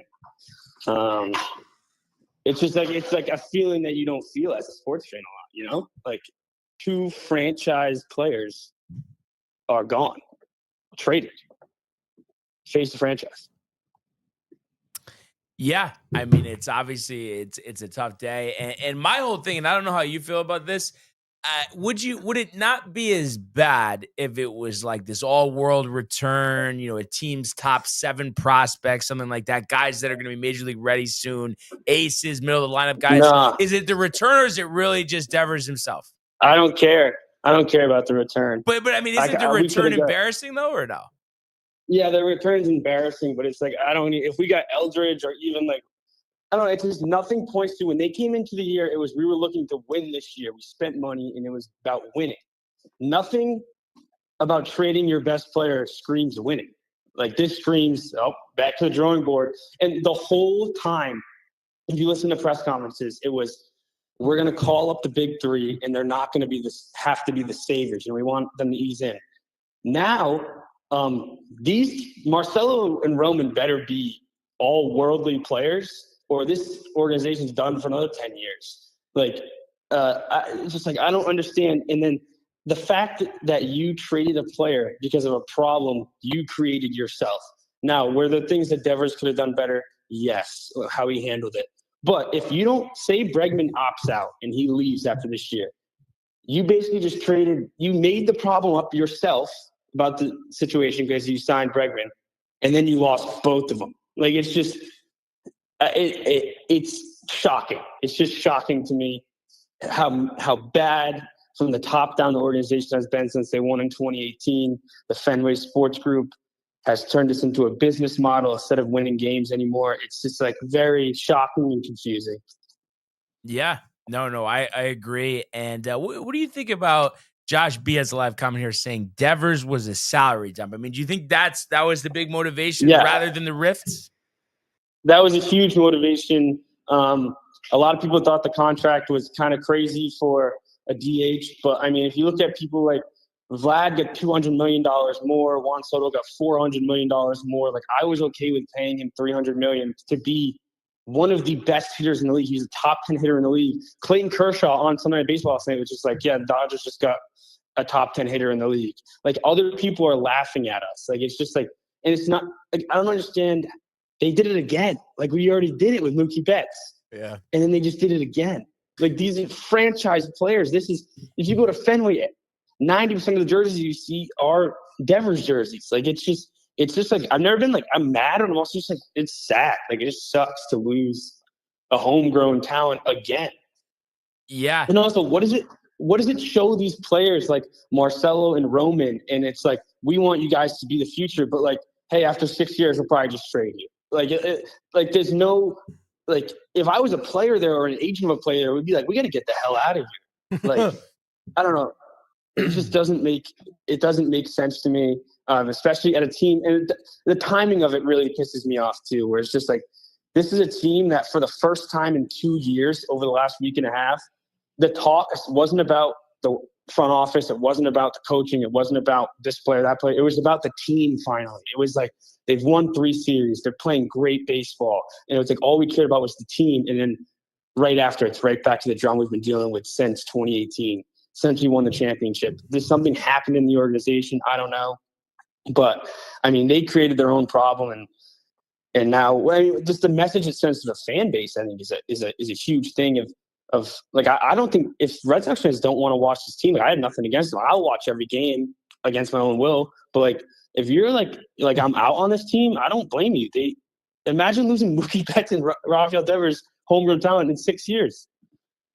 [SPEAKER 9] It's just like a feeling that you don't feel as a sports fan a lot. Like 2 franchise players are gone, traded, face the franchise.
[SPEAKER 1] Yeah, I mean, it's obviously it's a tough day, and my whole thing, and I don't know how you feel about this. Would it not be as bad if it was like this all-world return, a team's top 7 prospects, something like that, guys that are going to be major league ready soon, aces, middle of the lineup guys?
[SPEAKER 9] Nah.
[SPEAKER 1] Is it the return, or is it really just Devers himself?
[SPEAKER 9] I don't care. I don't care about the return.
[SPEAKER 1] But I mean, isn't the return embarrassing though, or no?
[SPEAKER 9] Yeah, the return's embarrassing, but it's like if we got Eldridge or even like I don't know, it's just nothing points to when they came into the year, it was we were looking to win this year. We spent money and it was about winning. Nothing about trading your best player screams winning. Like this screams, back to the drawing board. And the whole time, if you listen to press conferences, it was we're going to call up the big three, and they're not going to have to be the saviors. We want them to ease in. Now, these Marcelo and Roman better be all worldly players, or this organization's done for another 10 years. Like, it's just like I don't understand. And then the fact that you traded a player because of a problem you created yourself. Now, were there things that Devers could have done better? Yes, how he handled it. But if you don't say Bregman opts out and he leaves after this year, you basically just you made the problem up yourself about the situation because you signed Bregman, and then you lost both of them. Like, it's just, it's shocking. It's just shocking to me how bad from the top down the organization has been since they won in 2018. The Fenway Sports Group has turned this into a business model instead of winning games anymore. It's just like very shocking and confusing.
[SPEAKER 1] Yeah, no, I agree. And what do you think about Josh B has a live comment here saying Devers was a salary dump? I mean, do you think that was the big motivation rather than the rifts?
[SPEAKER 9] That was a huge motivation. A lot of people thought the contract was kind of crazy for a DH, but I mean, if you look at people like Vlad got $200 million more. Juan Soto got $400 million more. Like, I was okay with paying him $300 million to be one of the best hitters in the league. He's a top 10 hitter in the league. Clayton Kershaw on Sunday Night Baseball last night was just like, yeah, the Dodgers just got a top 10 hitter in the league. Like, other people are laughing at us. Like, it's just like, and it's not like, I don't understand. They did it again. Like, we already did it with Mookie Betts.
[SPEAKER 4] Yeah.
[SPEAKER 9] And then they just did it again. Like, these are franchise players. This is, if you go to Fenway, 90% of the jerseys you see are Devers jerseys. Like, it's just like, I've never been like, I'm mad, and I'm also just like, it's sad. Like, it just sucks to lose a homegrown talent again.
[SPEAKER 1] Yeah.
[SPEAKER 9] And also, what does it show these players like Marcelo and Roman? And it's like, we want you guys to be the future, but like, hey, after 6 years, we'll probably just trade you. Like, there's no, like, if I was a player there or an agent of a player, it would be like, we got to get the hell out of here. Like, I don't know. It just doesn't make sense to me, especially at a team. And the timing of it really pisses me off too, where it's just like, this is a team that for the first time in 2 years over the last week and a half, the talk wasn't about the front office. It wasn't about the coaching. It wasn't about this player, that player. It was about the team finally. It was like, they've won 3 series. They're playing great baseball. And it was like, all we cared about was the team. And then right after, it's right back to the drum we've been dealing with since 2018. Since we won the championship. There's something happened in the organization. I don't know. But, I mean, they created their own problem. And now, I mean, just the message it sends to the fan base, I think, is a huge thing of like, I don't think if Red Sox fans don't want to watch this team, like, I have nothing against them. I'll watch every game against my own will. But, like, if you're like I'm out on this team, I don't blame you. Imagine losing Mookie Betts and Rafael Devers, homegrown talent, in 6 years.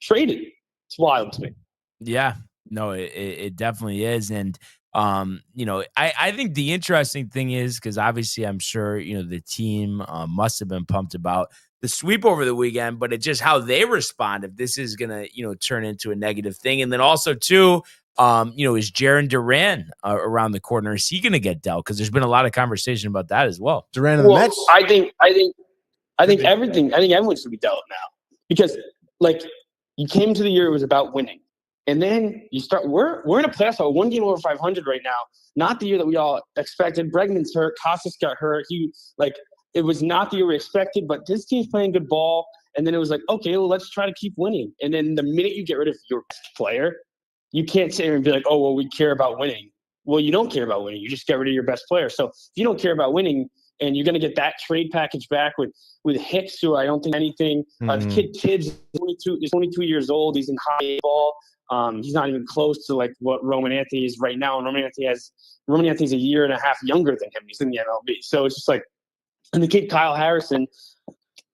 [SPEAKER 9] Traded. It's wild to me.
[SPEAKER 1] Yeah, no, it definitely is. And, I think the interesting thing is, because obviously I'm sure, the team must have been pumped about the sweep over the weekend, but it's just how they respond if this is going to, turn into a negative thing. And then also too, is Jarren Duran around the corner? Is he going to get dealt? Because there's been a lot of conversation about that as well.
[SPEAKER 4] Duran and the Mets?
[SPEAKER 9] I think everyone should be dealt now, because like, you came to the year, it was about winning. And then you start. We're in a playoff spot, 1 game over 500 right now. Not the year that we all expected. Bregman's hurt. Costas got hurt. It was not the year we expected. But this team's playing good ball. And then it was like, okay, well, let's try to keep winning. And then the minute you get rid of your best player, you can't sit here and be like, oh, well, we care about winning. Well, you don't care about winning. You just get rid of your best player. So if you don't care about winning, and you're going to get that trade package back with Hicks, who I don't think anything. Kids, he's 22 years old. He's in high ball. He's not even close to like what Roman Anthony is right now. And Roman Anthony's a year and a half younger than him. He's in the MLB. So it's just like, and the kid Kyle Harrison,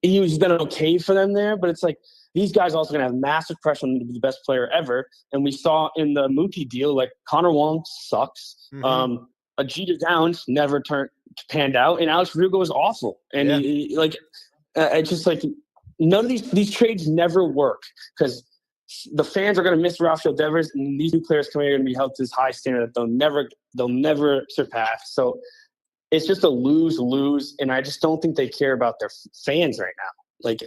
[SPEAKER 9] he's been okay for them there, but it's like, these guys also going to have massive pressure on them to be the best player ever. And we saw in the Mookie deal, like Connor Wong sucks.
[SPEAKER 4] Mhm.
[SPEAKER 9] Jeter Downs never panned out, and Alex Verdugo was awful. And it's just like none of these trades never work because the fans are going to miss Rafael Devers, and these new players coming are going to be held to this high standard that they'll never surpass. So it's just a lose-lose, and I just don't think they care about their fans right now. Like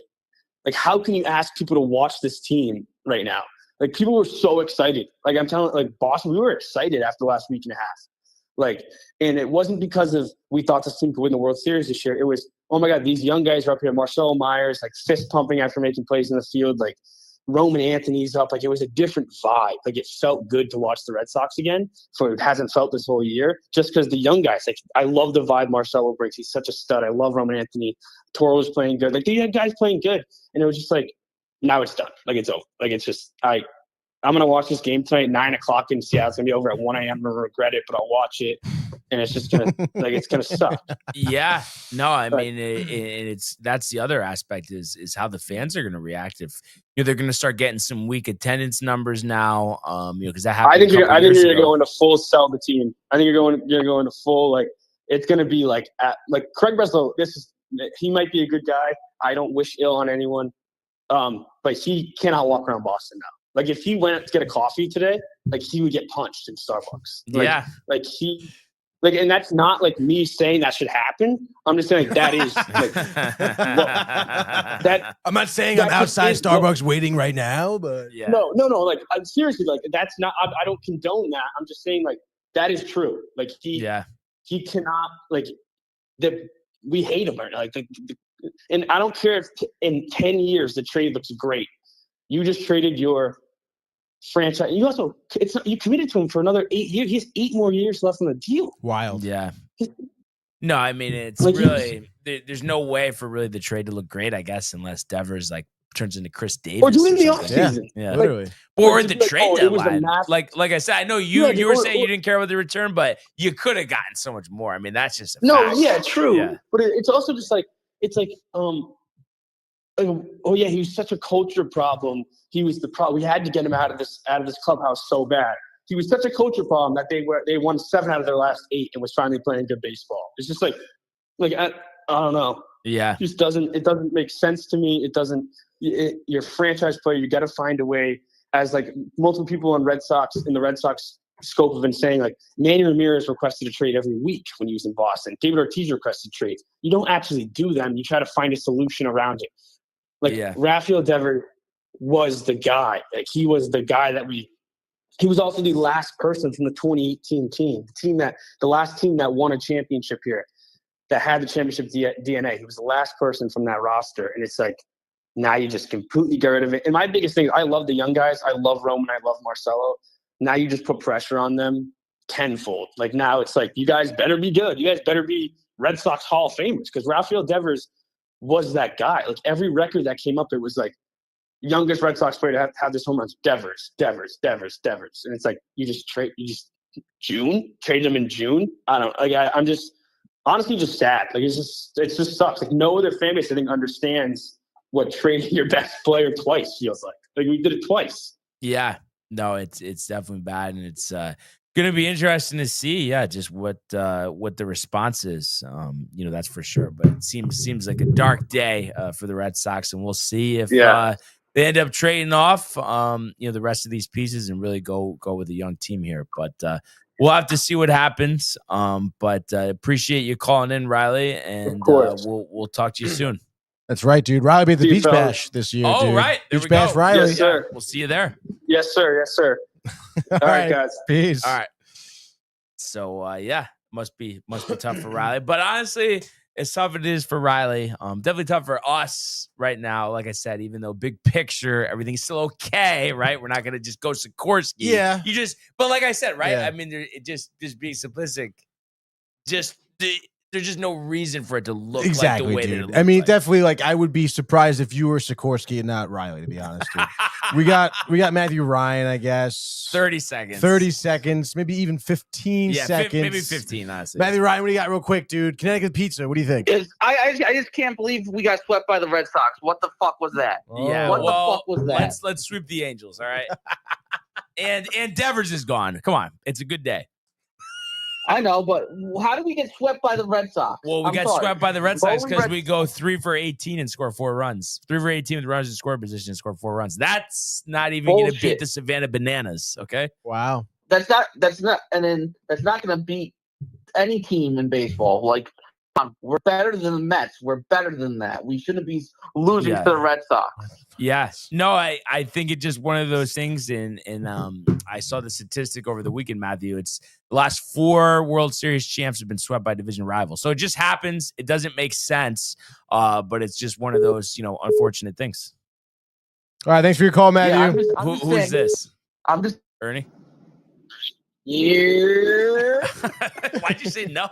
[SPEAKER 9] how can you ask people to watch this team right now? Like people were so excited. Like I'm telling, like Boston, we were excited after the last week and a half. Like, and it wasn't because of we thought this team could win the World Series this year. It was, oh my God, these young guys are up here. Marcelo Myers, like fist pumping after making plays in the field. Like Roman Anthony's up. Like it was a different vibe. Like it felt good to watch the Red Sox again. For it hasn't felt this whole year. Just because the young guys, like I love the vibe Marcelo brings. He's such a stud. I love Roman Anthony. Toro was playing good. Like the guys playing good, and it was just like now it's done. Like it's over. Like it's just I'm going to watch this game tonight, 9:00 in Seattle. It's going to be over at 1 a.m. I'm going to regret it, but I'll watch it. And it's just going to, like, it's going to suck.
[SPEAKER 1] Yeah. No, I mean, that's the other aspect is how the fans are going to react if they're going to start getting some weak attendance numbers now. Because that happened.
[SPEAKER 9] I think you're going to go into full sell the team. I think you're going to go into full, like, it's going to be like Craig Breslow. He might be a good guy. I don't wish ill on anyone. But he cannot walk around Boston now. Like if he went to get a coffee today, like he would get punched in Starbucks. And that's not like me saying that should happen. I'm just saying like, that is like, that.
[SPEAKER 5] I'm not saying I'm outside Starbucks waiting right now, but
[SPEAKER 1] yeah.
[SPEAKER 9] No. Like I'm seriously like that's not. I don't condone that. I'm just saying like that is true. Like he cannot like that. We hate him right now. And I don't care if in 10 years the trade looks great. You just traded your franchise. You also you committed to him for another 8 years. He has 8 more years left on the deal.
[SPEAKER 5] Wild.
[SPEAKER 1] Yeah. No, I mean it's like really there's no way for really the trade to look great, I guess, unless Devers like turns into Chris Davis
[SPEAKER 9] or doing the offseason.
[SPEAKER 1] Yeah.
[SPEAKER 5] Literally.
[SPEAKER 1] Or the trade deadline. Like I said, I know you were saying you didn't care about the return, but you could have gotten so much more. I mean, that's just a fact.
[SPEAKER 9] Yeah, true.
[SPEAKER 1] Yeah.
[SPEAKER 9] But it's also just like it's like oh yeah, he was such a culture problem. He was the problem. We had to get him out of this clubhouse so bad. He was such a culture problem that they won 7 out of their last 8 and was finally playing good baseball. It's just like I don't know.
[SPEAKER 1] Yeah,
[SPEAKER 9] it just doesn't make sense to me. It doesn't. You're a franchise player. You got to find a way. As like multiple people in the Red Sox scope have been saying, like Manny Ramirez requested a trade every week when he was in Boston. David Ortiz requested trades. You don't actually do them. You try to find a solution around it. Rafael Devers was the guy. Like he was the guy he was also the last person from the 2018 team, the last team that won a championship here, that had the championship DNA. He was the last person from that roster. And it's like, now you just completely get rid of it. And my biggest thing, I love the young guys. I love Roman. I love Marcelo. Now you just put pressure on them tenfold. Like now it's like, you guys better be good. You guys better be Red Sox Hall of Famers, because Rafael Devers was that guy. Like every record that came up, it was like youngest Red Sox player to have this home runs. Devers. And it's like, traded him in June. I don't like, I'm just honestly just sad. Like it just sucks. Like no other fan base I think understands what trading your best player twice feels like. Like we did it twice.
[SPEAKER 1] Yeah, no, it's definitely bad. And it's going to be interesting to see, just what the response is. That's for sure. But it seems like a dark day for the Red Sox, and we'll see if they end up trading off, the rest of these pieces and really go with a young team here. But we'll have to see what happens. But appreciate you calling in, Riley, and we'll talk to you soon.
[SPEAKER 4] That's right, dude. Riley be at the Beach Bash this year.
[SPEAKER 1] Oh,
[SPEAKER 4] dude.
[SPEAKER 1] right. There
[SPEAKER 4] Beach Bash, Riley.
[SPEAKER 9] Yes, sir.
[SPEAKER 1] We'll see you there.
[SPEAKER 9] Yes, sir. All right, guys.
[SPEAKER 4] Peace.
[SPEAKER 1] All right. So must be tough for Riley, but honestly, as tough it is for Riley, definitely tough for us right now. Like I said, even though big picture, everything's still okay, right? We're not gonna just go Sikorsky.
[SPEAKER 4] Yeah.
[SPEAKER 1] But like I said, right?
[SPEAKER 4] Yeah.
[SPEAKER 1] I mean, it just being simplistic, there's just no reason for it to look
[SPEAKER 4] Exactly,
[SPEAKER 1] like the way that it
[SPEAKER 4] dude.
[SPEAKER 1] looks.
[SPEAKER 4] I mean,
[SPEAKER 1] like.
[SPEAKER 4] definitely. Like, I would be surprised if you were Sikorsky and not Riley. To be honest, dude. we got Matthew Ryan. I guess
[SPEAKER 1] 30 seconds.
[SPEAKER 4] 30 seconds, maybe even 15 seconds.
[SPEAKER 1] Maybe 15. Honestly,
[SPEAKER 4] Matthew Ryan, what do you got, real quick, dude? Connecticut pizza. What do you think?
[SPEAKER 10] I just can't believe we got swept by the Red Sox. What the fuck was that?
[SPEAKER 1] Yeah,
[SPEAKER 10] what the fuck was that?
[SPEAKER 1] Let's sweep the Angels. All right. and Devers is gone. Come on, it's a good day.
[SPEAKER 10] I know, but how did we get swept by the Red Sox?
[SPEAKER 1] Well, we got swept by the Red Sox because we go 3 for 18 and score 4 runs. 3 for 18 with runners in scoring position and score 4 runs. That's not even going to beat the Savannah Bananas. Okay.
[SPEAKER 4] Wow.
[SPEAKER 10] That's not, and then that's not going to beat any team in baseball. Like, we're better than the Mets. We're better than that. We shouldn't be losing to the Red Sox.
[SPEAKER 1] Yes. No, I think it's just one of those things. And I saw the statistic over the weekend, Matthew. It's the last 4 World Series champs have been swept by division rivals. So it just happens. It doesn't make sense. But it's just one of those, unfortunate things.
[SPEAKER 4] All right. Thanks for your call, Matthew.
[SPEAKER 10] Yeah,
[SPEAKER 1] Who is this?
[SPEAKER 10] I'm just
[SPEAKER 1] Ernie.
[SPEAKER 10] Yeah.
[SPEAKER 1] Why'd you say no?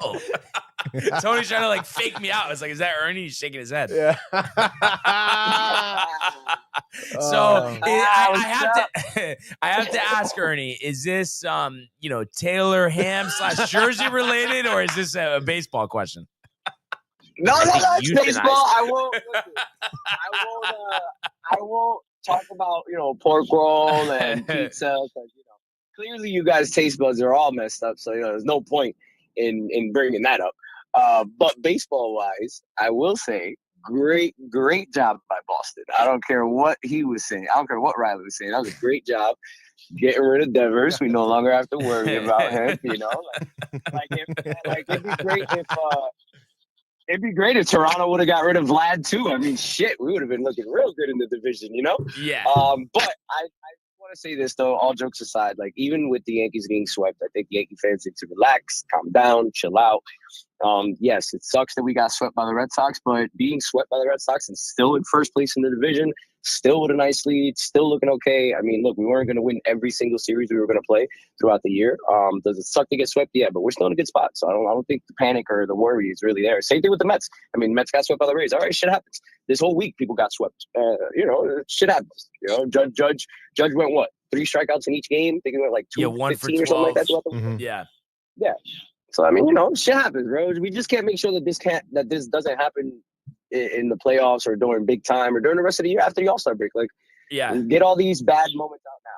[SPEAKER 1] Tony's trying to fake me out. It's like, is that Ernie? He's shaking his head.
[SPEAKER 4] Yeah.
[SPEAKER 1] So I have to ask Ernie, is this Taylor Ham / Jersey related, or is this a baseball question?
[SPEAKER 10] No, it's baseball. I won't talk about pork roll and pizza. Clearly, you guys' taste buds are all messed up, so there's no point in bringing that up. But baseball-wise, I will say, great job by Boston. I don't care what he was saying. I don't care what Riley was saying. That was a great job getting rid of Devers. We no longer have to worry about him. It'd be great if Toronto would have got rid of Vlad too. I mean, shit, we would have been looking real good in the division,
[SPEAKER 1] Yeah.
[SPEAKER 10] But I want to say this though, all jokes aside, even with the Yankees getting swept, I think Yankee fans need to relax, calm down, chill out. Yes, it sucks that we got swept by the Red Sox, but being swept by the Red Sox and still in first place in the division, still with a nice lead, still looking okay. I mean, look, we weren't going to win every single series we were going to play throughout the year. Does it suck to get swept? Yeah, but we're still in a good spot. So I don't think the panic or the worry is really there. Same thing with the Mets. I mean, Mets got swept by the Rays. All right, shit happens. This whole week, people got swept. Shit happens. Judge went what? 3 strikeouts in each game. I think he went 2
[SPEAKER 1] 1 for
[SPEAKER 10] 15 or
[SPEAKER 1] 12.
[SPEAKER 10] something like that.
[SPEAKER 1] Mm-hmm. Yeah.
[SPEAKER 10] So I mean, shit happens, bro. We just can't make sure that this doesn't happen in the playoffs or during big time or during the rest of the year after the All-Star break. Get all these bad moments out now.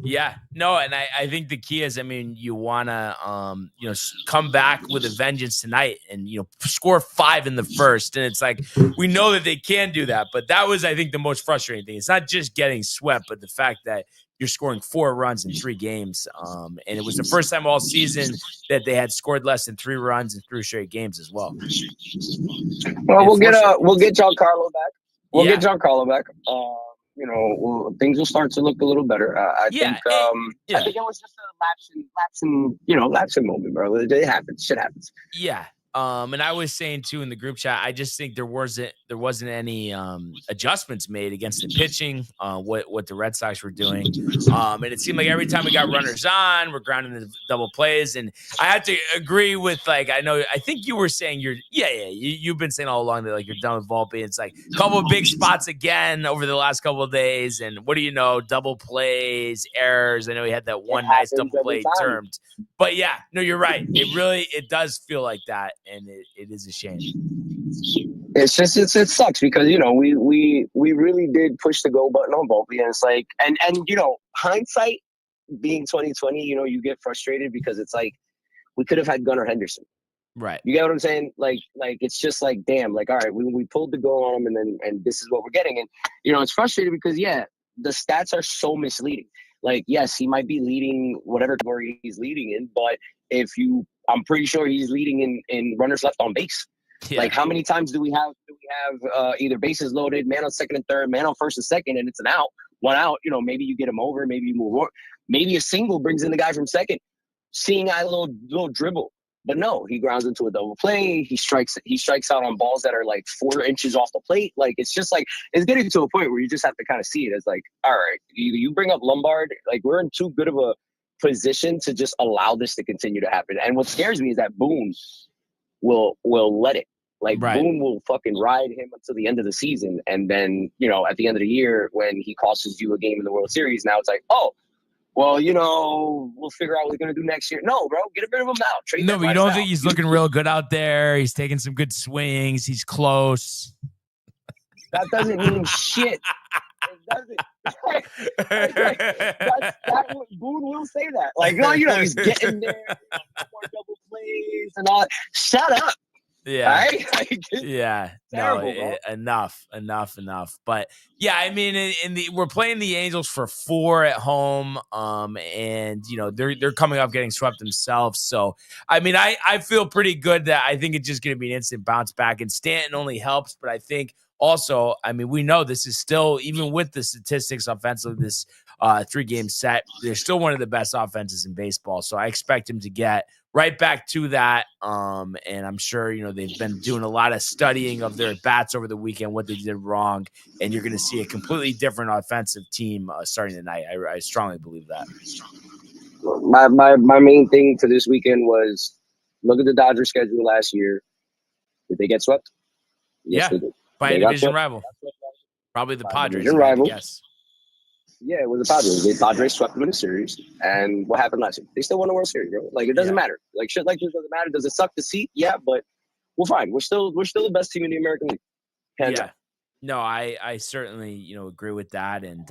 [SPEAKER 1] Yeah. No, and I think the key is, you want to come back with a vengeance tonight and score 5 in the first. And it's like, we know that they can do that, but that was, I think, the most frustrating thing. It's not just getting swept, but the fact that you're scoring 4 runs in 3 games. And it was the first time all season that they had scored less than 3 runs in 3 straight games as well.
[SPEAKER 10] Well, we'll get Giancarlo back. Get Giancarlo back. Things will start to look a little better. I think it was just a lapsing moment, bro. It happens. Shit happens.
[SPEAKER 1] Yeah. And I was saying too in the group chat, I just think there wasn't any adjustments made against the pitching, what the Red Sox were doing. And it seemed like every time we got runners on, we're grounding the double plays. And I had to agree with I think you were saying you've been saying all along that you're done with Volpe. It's a couple of big spots again over the last couple of days. And what do you know? Double plays, errors. I know he had that one nice double play termed. But yeah, no, you're right. It does feel like that. And it is a shame.
[SPEAKER 10] It's just it sucks because we really did push the go button on Volpe, and it's and hindsight being 2020, you get frustrated because it's we could have had Gunnar Henderson,
[SPEAKER 1] right?
[SPEAKER 10] You get what I'm saying? It's just damn, all right, we pulled the go on him, and this is what we're getting, and it's frustrating because the stats are so misleading. Yes, he might be leading whatever category he's leading in, but I'm pretty sure he's leading in runners left on base. Yeah. How many times do we have either bases loaded, man on second and third, man on first and second, and it's an out, 1 out. Maybe you get him over, maybe you move over, maybe a single brings in the guy from second, seeing a little dribble. But no, he grounds into a double play. He strikes out on balls that are 4 inches off the plate. It's just it's getting to a point where you just have to kind of see it as all right, you bring up Lombard, we're in too good of a position to just allow this to continue to happen. And what scares me is that Boone will let it. Like
[SPEAKER 1] Right.
[SPEAKER 10] Boone will fucking ride him until the end of the season, and then at the end of the year when he costs you a game in the World Series, now it's like, oh, well, we'll figure out what we're gonna do next year. No, bro, get rid of him now. Trade
[SPEAKER 1] No,
[SPEAKER 10] that
[SPEAKER 1] but you
[SPEAKER 10] right
[SPEAKER 1] don't
[SPEAKER 10] now.
[SPEAKER 1] think he's looking real good out there? He's taking some good swings. He's close.
[SPEAKER 10] That doesn't mean shit. It doesn't. Boone will say that. Like, he's getting there, more double plays and all. Shut up.
[SPEAKER 1] Yeah.
[SPEAKER 10] Right?
[SPEAKER 1] Yeah.
[SPEAKER 10] Terrible,
[SPEAKER 1] No,
[SPEAKER 10] bro.
[SPEAKER 1] enough. But yeah, I mean, we're playing the Angels for 4 at home. And they're coming up getting swept themselves. So I mean, I feel pretty good that I think it's just gonna be an instant bounce back, and Stanton only helps, but I think also, I mean, we know this is still, even with the statistics offensively, this 3-game set, they're still one of the best offenses in baseball. So I expect him to get right back to that. And I'm sure, they've been doing a lot of studying of their bats over the weekend, what they did wrong. And you're going to see a completely different offensive team starting tonight. I strongly believe that.
[SPEAKER 10] My main thing for this weekend was look at the Dodgers schedule last year. Did they get swept? Yes,
[SPEAKER 1] Yeah.
[SPEAKER 10] they did.
[SPEAKER 1] By a division rival. Probably the Padres.
[SPEAKER 10] Division rival.
[SPEAKER 1] Yes.
[SPEAKER 10] Yeah, it was the Padres. The Padres swept them in the series. And what happened last year? They still won the World Series, bro. Like, it doesn't matter. Like, shit like this doesn't matter. Does it suck to see? Yeah, but we're fine. We're still the best team in the American League. Hands down.
[SPEAKER 1] No, I certainly, agree with that. And,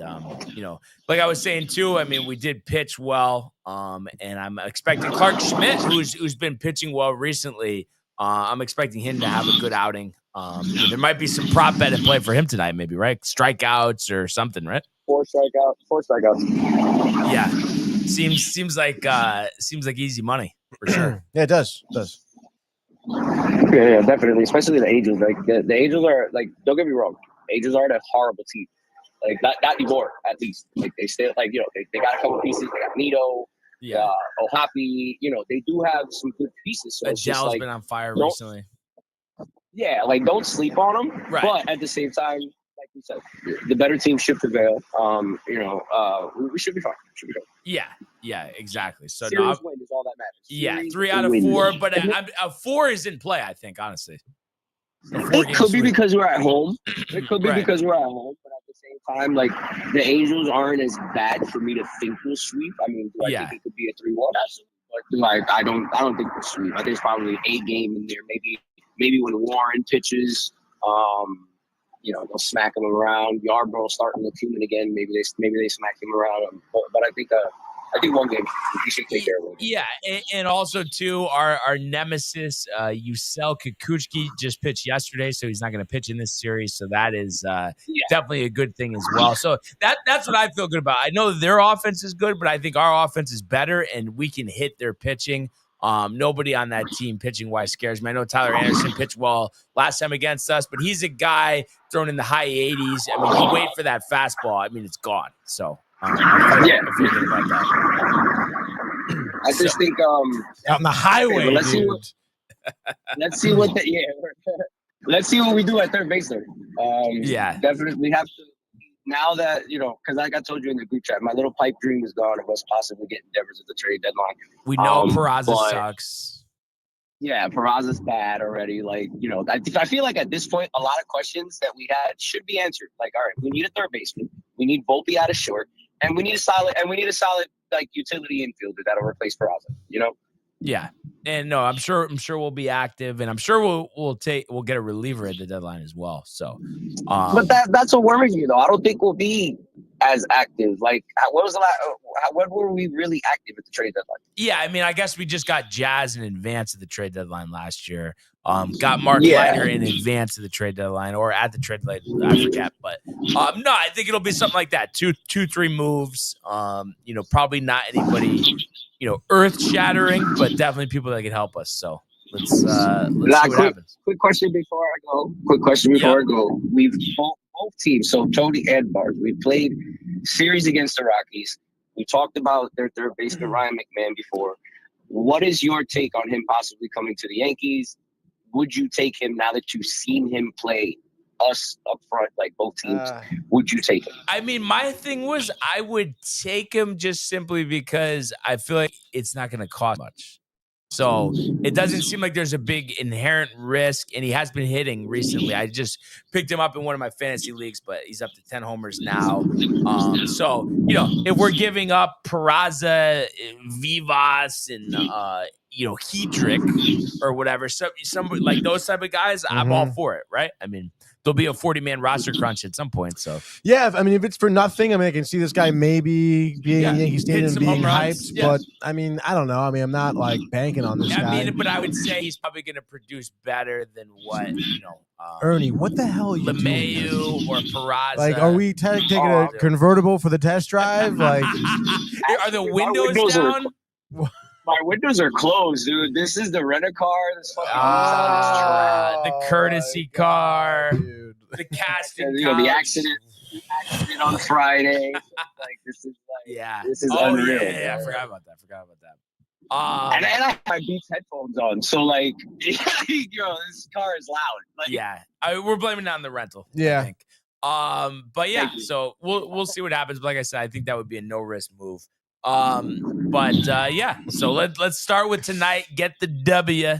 [SPEAKER 1] like I was saying too, I mean, we did pitch well. And I'm expecting Clark Schmidt, who's been pitching well recently. I'm expecting him to have a good outing. There might be some prop bet in play for him tonight, maybe, right? Strikeouts or something, right?
[SPEAKER 10] 4 strikeouts.
[SPEAKER 1] Yeah. Seems like easy money for sure.
[SPEAKER 4] Yeah, it does.
[SPEAKER 10] Yeah, definitely. Especially the Angels. Like the Angels are like, don't get me wrong, Angels aren't a horrible team. Like not anymore, at least. Like they still they got a couple pieces. They got Nito, Ohapi. They do have some good pieces. So
[SPEAKER 1] Adele's been on fire recently.
[SPEAKER 10] Yeah, like don't sleep on them.
[SPEAKER 1] Right.
[SPEAKER 10] But at the same time, like you said, the better team should prevail. We should be fine.
[SPEAKER 1] Yeah, exactly. So
[SPEAKER 10] Series win is all that matters.
[SPEAKER 1] Yeah, 3 out of 4, but a 4 is in play, I think, honestly.
[SPEAKER 10] It could be because we're at home. But at the same time, like the Angels aren't as bad for me to think we'll sweep. I mean, do I think it could be a 3-1? Absolutely. But I don't think we'll sweep. I think it's probably an 8-game in there. Maybe when Warren pitches, they'll smack him around. Yarbrough starting to human again. Maybe they smack him around. But I think 1 game we should take care of it.
[SPEAKER 1] Yeah, and also too, our nemesis Yusel Kikuchki just pitched yesterday, so he's not going to pitch in this series. So that is definitely a good thing as well. So that's what I feel good about. I know their offense is good, but I think our offense is better, and we can hit their pitching. Nobody on that team pitching wise scares me. I know Tyler Anderson pitched well last time against us, but he's a guy thrown in the high 80s. I mean, you wait for that fastball. I mean, it's gone. So I feel good about that.
[SPEAKER 10] I just think
[SPEAKER 4] out on the highway.
[SPEAKER 10] Okay, let's see what let's see what we do at third base there. Definitely have to. Now that, because like I told you in the group chat, my little pipe dream is gone of us possibly getting Devers at the trade deadline.
[SPEAKER 1] We know Peraza sucks.
[SPEAKER 10] Yeah, Peraza's bad already. Like, I feel like at this point, a lot of questions that we had should be answered. Like, all right, we need a third baseman. We need Volpe out of short. And we need a solid like utility infielder that'll replace Peraza,
[SPEAKER 1] Yeah. And no, I'm sure we'll be active, and I'm sure we'll get a reliever at the deadline as well. So,
[SPEAKER 10] but that's what worries me though. I don't think we'll be as active. Like, when were we really active at the trade deadline?
[SPEAKER 1] Yeah, I mean, I guess we just got Jazz in advance of the trade deadline last year. Got Mark Leiter in advance of the trade deadline, or at the trade deadline, I forget. But no, I think it'll be something like that. 2-3 moves. Probably not anybody, earth shattering, but definitely people that can help us. So let's see what happens.
[SPEAKER 10] Quick question before I go. We've both teams, so Tony and Bart, we played series against the Rockies. We talked about their third baseman Ryan McMahon before. What is your take on him possibly coming to the Yankees? Would you take him now that you've seen him play us up front, like both teams? Would you take him?
[SPEAKER 1] I mean, my thing was I would take him just simply because I feel like it's not going to cost much. So it doesn't seem like there's a big inherent risk, and he has been hitting recently. I just picked him up in one of my fantasy leagues, but he's up to 10 homers now. So, if we're giving up Peraza, Vivas, and, Hedrick or whatever, some like those type of guys, I'm all for it, right? I mean, there'll be a 40-man roster crunch at some point. So
[SPEAKER 4] yeah, I mean, if it's for nothing, I mean, I can see this guy maybe being in Yankee Stadium and being hyped. Yeah. But I mean, I don't know. I mean, I'm not like banking on this guy.
[SPEAKER 1] I mean, but I would say he's probably going to produce better than what
[SPEAKER 4] Ernie, what the hell are you
[SPEAKER 1] LeMahieu
[SPEAKER 4] doing?
[SPEAKER 1] Or Peraza.
[SPEAKER 4] Like, are we taking a convertible for the test drive? Like,
[SPEAKER 1] are the windows down?
[SPEAKER 10] My windows are closed, dude. This is the rent-a-car. This fucking
[SPEAKER 1] the courtesy car, dude. The casting
[SPEAKER 10] the accident on Friday. Like, this is this is unreal.
[SPEAKER 1] Yeah, I forgot about that.
[SPEAKER 10] And I have my Beats headphones on, so like, this car is loud. Like,
[SPEAKER 1] we're blaming it on the rental.
[SPEAKER 4] Yeah.
[SPEAKER 1] I think. But yeah, so we'll see what happens. But like I said, I think that would be a no risk move. So let's start with tonight. Get the W.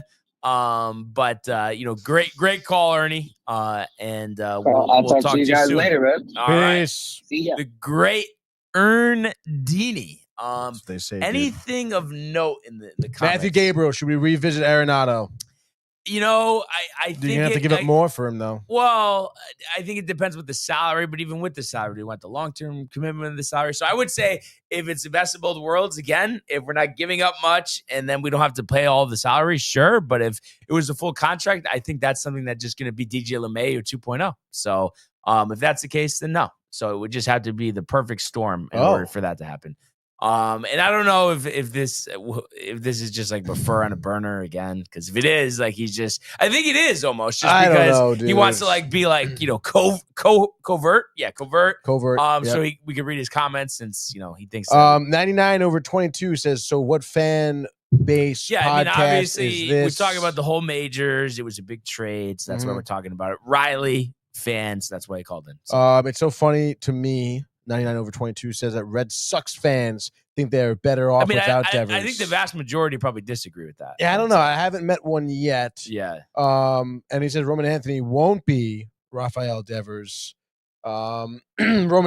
[SPEAKER 1] Great call, Ernie. And
[SPEAKER 10] I'll talk to you guys later, man.
[SPEAKER 1] All right.
[SPEAKER 10] See ya.
[SPEAKER 1] The great Ern Dini.
[SPEAKER 4] They say
[SPEAKER 1] anything of note in the comments?
[SPEAKER 4] Matthew Gabriel, should we revisit Arenado?
[SPEAKER 1] I think
[SPEAKER 4] you're gonna have to give up more for him, though.
[SPEAKER 1] Well, I think it depends with the salary, but even with the salary, we want the long-term commitment of the salary. So I would say if it's the best of both worlds, again, if we're not giving up much and then we don't have to pay all the salary, sure. But if it was a full contract, I think that's something that's just going to be DJ LeMahieu 2.0. So if that's the case, then no. So it would just have to be the perfect storm in order for that to happen. And I don't know if this is just like a fur on a burner again, because if it is, like, I think it is almost just because he wants to like be like covert, covert. So we can read his comments since he thinks
[SPEAKER 4] 99/22 says, so what fan base podcast
[SPEAKER 1] I mean, obviously
[SPEAKER 4] is this?
[SPEAKER 1] we're talking about the whole majors. It was a big trade, so that's why we're talking about it. Riley fans, that's why he called in.
[SPEAKER 4] So. It's so funny to me. 99/22 says that Red Sox fans think they're better off without Devers.
[SPEAKER 1] I think the vast majority probably disagree with that.
[SPEAKER 4] Yeah, I don't know. I haven't met one yet.
[SPEAKER 1] Yeah.
[SPEAKER 4] And he says Roman Anthony won't be Rafael Devers. Roman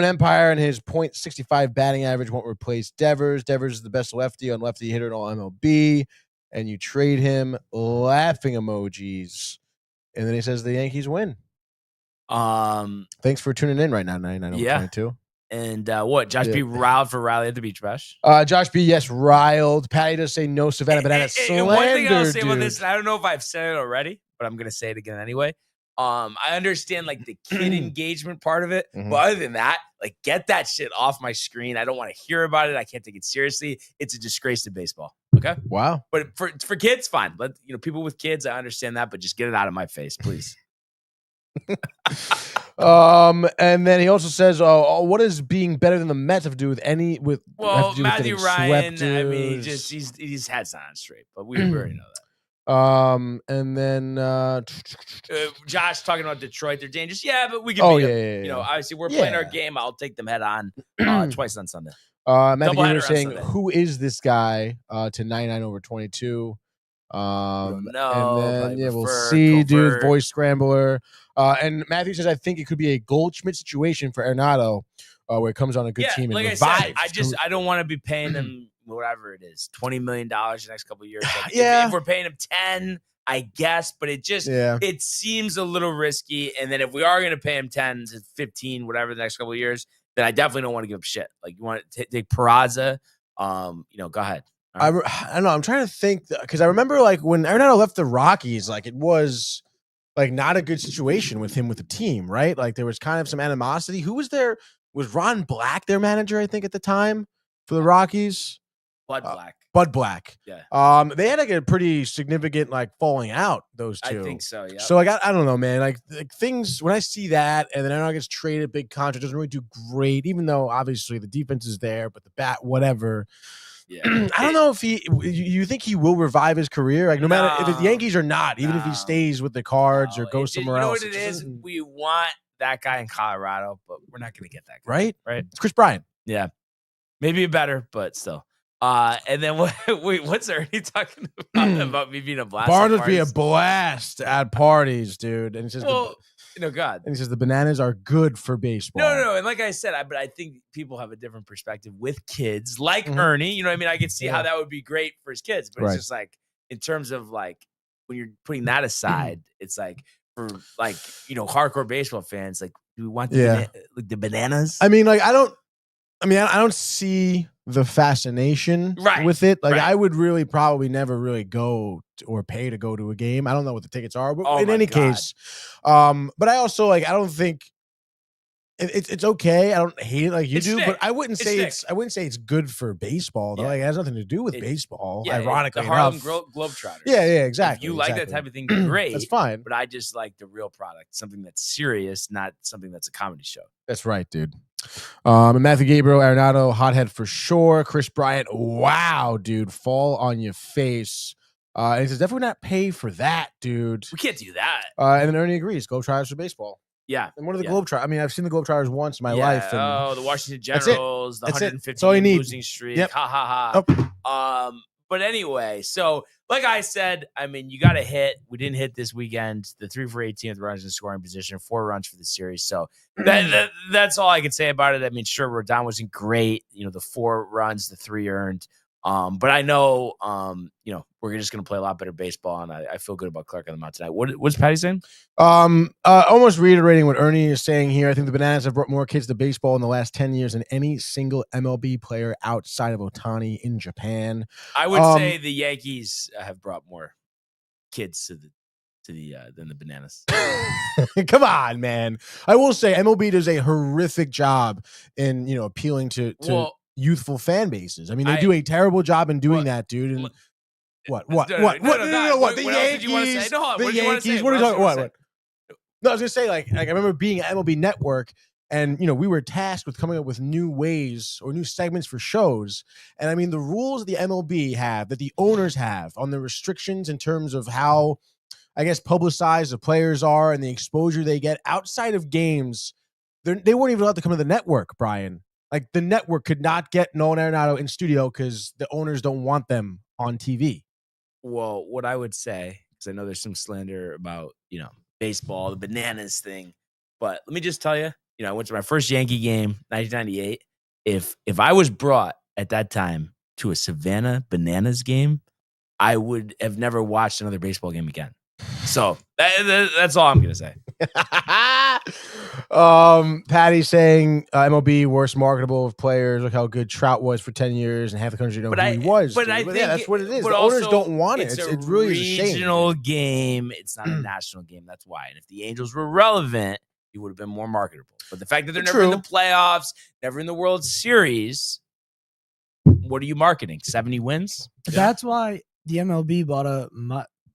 [SPEAKER 4] Empire and his .65 batting average won't replace Devers. Devers is the best lefty on lefty hitter in all MLB. And you trade him, laughing emojis. And then he says the Yankees win. Thanks for tuning in right now, 99/22.
[SPEAKER 1] And Josh B. riled for Riley at the Beach Bash.
[SPEAKER 4] Josh B. Yes, riled. Patty does say no Savannah Banana slander.
[SPEAKER 1] One thing I'll say about this, and I don't know if I've said it already, but I'm going to say it again anyway. I understand like the kid engagement part of it, but other than that, like, get that shit off my screen. I don't want to hear about it. I can't take it seriously. It's a disgrace to baseball. Okay.
[SPEAKER 4] Wow.
[SPEAKER 1] But for kids, fine. Let people with kids, I understand that, but just get it out of my face, please.
[SPEAKER 4] And then he also says, what is being better than the Mets have to do with
[SPEAKER 1] Matthew Ryan? I mean, he's head's on straight, but we already know
[SPEAKER 4] that. And then
[SPEAKER 1] Josh talking about Detroit, they're dangerous. Yeah, but we can beat them. Obviously we're playing our game. I'll take them head on twice on Sunday.
[SPEAKER 4] Matthew was saying, who is this guy? To 99/22. And then we'll see, covert. Dude. Voice scrambler. And Matthew says, I think it could be a Goldschmidt situation for Arenado, where it comes on a good team and
[SPEAKER 1] like
[SPEAKER 4] revives.
[SPEAKER 1] I said, I don't want to be paying him whatever it is, $20 million the next couple of years. Like, if we're paying him 10, I guess, but it seems a little risky. And then if we are going to pay him 10 to 15, whatever the next couple of years, then I definitely don't want to give up shit. Like, you want to take Peraza, go ahead.
[SPEAKER 4] I don't know. I'm trying to think because I remember like when Arenado left the Rockies, like it was like not a good situation with him with the team, right? Like there was kind of some animosity. Who was there? Was Ron Black their manager? I think at the time for the Rockies. Bud Black.
[SPEAKER 1] Yeah.
[SPEAKER 4] They had like a pretty significant like falling out. Those two.
[SPEAKER 1] I think so. Yeah.
[SPEAKER 4] So like I don't know, man. Like things when I see that and then Arenado gets traded, big contract doesn't really do great, even though obviously the defense is there, but the bat, whatever.
[SPEAKER 1] Yeah.
[SPEAKER 4] I don't know if you think he will revive his career, like no matter if it's the Yankees or not, even if he stays with the Cards or goes somewhere else.
[SPEAKER 1] You know what it is? We want that guy in Colorado, but we're not going to get that guy.
[SPEAKER 4] Right?
[SPEAKER 1] Right.
[SPEAKER 4] It's Chris Bryant.
[SPEAKER 1] Yeah. Maybe better, but still. And then what's Ernie talking about me being a blast?
[SPEAKER 4] Barnes would be a blast at parties, dude. And it's just
[SPEAKER 1] God.
[SPEAKER 4] And he says the bananas are good for baseball.
[SPEAKER 1] No. And like I said, but I think people have a different perspective with kids, like Ernie. You know what I mean? I can see how that would be great for his kids, but it's just like in terms of like when you're putting that aside, it's like for like hardcore baseball fans, like do we want the bananas?
[SPEAKER 4] I mean, like I don't see the fascination with it. Like I would really probably never really go or pay to go to a game. I don't know what the tickets are, but in any case, but I also I don't think it's okay. I don't hate it like you do, but I wouldn't say it's good for baseball though. Like it has nothing to do with baseball. Ironically
[SPEAKER 1] the Harlem
[SPEAKER 4] enough.
[SPEAKER 1] Globetrotters.
[SPEAKER 4] Yeah, exactly.
[SPEAKER 1] If you like that type of thing, great.
[SPEAKER 4] That's fine.
[SPEAKER 1] But I just like the real product, something that's serious, not something that's a comedy show.
[SPEAKER 4] That's right, dude. And Matthew Gabriel, Arenado, hothead for sure. Chris Bryant, wow, dude, fall on your face. And he says, definitely not pay for that, dude.
[SPEAKER 1] We can't do that.
[SPEAKER 4] And then Ernie agrees. Globetrotters for baseball.
[SPEAKER 1] Yeah.
[SPEAKER 4] And what are the Globetrotters? I mean, I've seen the Globetrotters once in my life. And
[SPEAKER 1] the Washington Generals, the 150 losing streak.
[SPEAKER 4] Yep.
[SPEAKER 1] Ha. But anyway, so like I said, I mean, you got to hit. We didn't hit this weekend. The 3 for 18th runs in scoring position, 4 runs for the series. So that's all I can say about it. I mean, sure, Rodon wasn't great. The 4 runs, the 3 earned. But I know, we're just going to play a lot better baseball, and I feel good about Clark on the mound tonight. What's Patty saying?
[SPEAKER 4] Almost reiterating what Ernie is saying here. I think the Bananas have brought more kids to baseball in the last 10 years than any single MLB player outside of Ohtani in Japan.
[SPEAKER 1] I would say the Yankees have brought more kids than the Bananas.
[SPEAKER 4] Come on, man. I will say MLB does a horrific job in appealing to youthful fan bases. I mean, they do a terrible job in doing that, dude. And what? The Yankees. The Yankees. What are you talking about? No, I was gonna say, like I remember being at MLB Network, and we were tasked with coming up with new ways or new segments for shows. And I mean, the rules the MLB have, that the owners have on the restrictions in terms of how, I guess, publicized the players are and the exposure they get outside of games, they weren't even allowed to come to the network, Brian. Like the network could not get Nolan Arenado in studio because the owners don't want them on TV.
[SPEAKER 1] Well, what I would say, because I know there's some slander about, baseball, the Bananas thing. But let me just tell you, I went to my first Yankee game, 1998. If I was brought at that time to a Savannah Bananas game, I would have never watched another baseball game again. So that's all I'm going to say.
[SPEAKER 4] Patty saying MLB worst marketable of players. Look how good Trout was for 10 years and half the country know who he was.
[SPEAKER 1] But I think
[SPEAKER 4] that's what it is. The owners don't want it. It's really a shame.
[SPEAKER 1] It's a regional game. It's not a national game. That's why. And if the Angels were relevant, he would have been more marketable. But the fact that they're never in the playoffs, never in the World Series, what are you marketing? 70 wins?
[SPEAKER 6] That's why the MLB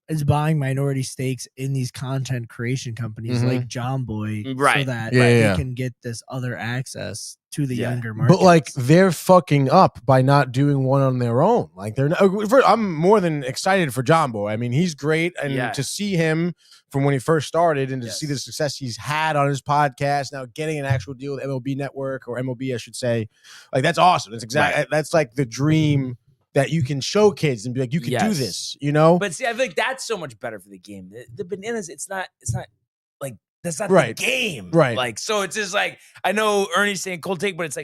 [SPEAKER 6] is buying minority stakes in these content creation companies like John Boy, so that they can get this other access to the younger market.
[SPEAKER 4] But like they're fucking up by not doing one on their own. Like they're not. I'm more than excited for John Boy. I mean, he's great, and to see him from when he first started and to see the success he's had on his podcast, now getting an actual deal with MLB Network or MLB, I should say, like that's awesome. That's that's like the dream that you can show kids and be like, you can do this,
[SPEAKER 1] But see, I feel like that's so much better for the game. The Bananas, it's not like that's not the game,
[SPEAKER 4] right?
[SPEAKER 1] Like, so it's just like I know Ernie's saying cold take, but it's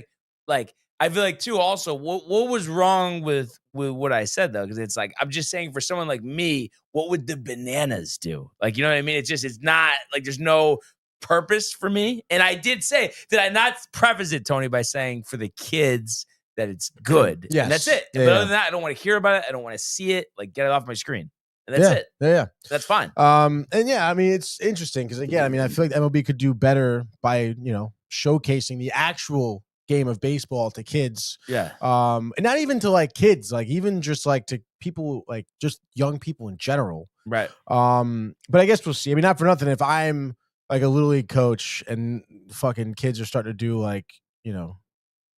[SPEAKER 1] like I feel like too. Also, what was wrong with what I said though? Because it's like I'm just saying for someone like me, what would the Bananas do? Like, you know what I mean? It's not like there's no purpose for me. And I did say, did I not preface it, Tony, by saying for the kids that it's good?
[SPEAKER 4] Yes.
[SPEAKER 1] And that's it. But other than that, I don't want to hear about it. I don't want to see it. Like, get it off my screen. And that's it.
[SPEAKER 4] Yeah.
[SPEAKER 1] That's fine.
[SPEAKER 4] And I mean, it's interesting because again, I mean, I feel like MLB could do better by, showcasing the actual game of baseball to kids.
[SPEAKER 1] Yeah.
[SPEAKER 4] And not even to like kids, like even just like to people, like just young people in general.
[SPEAKER 1] Right.
[SPEAKER 4] But I guess we'll see. I mean, not for nothing. If I'm like a little league coach and fucking kids are starting to do like,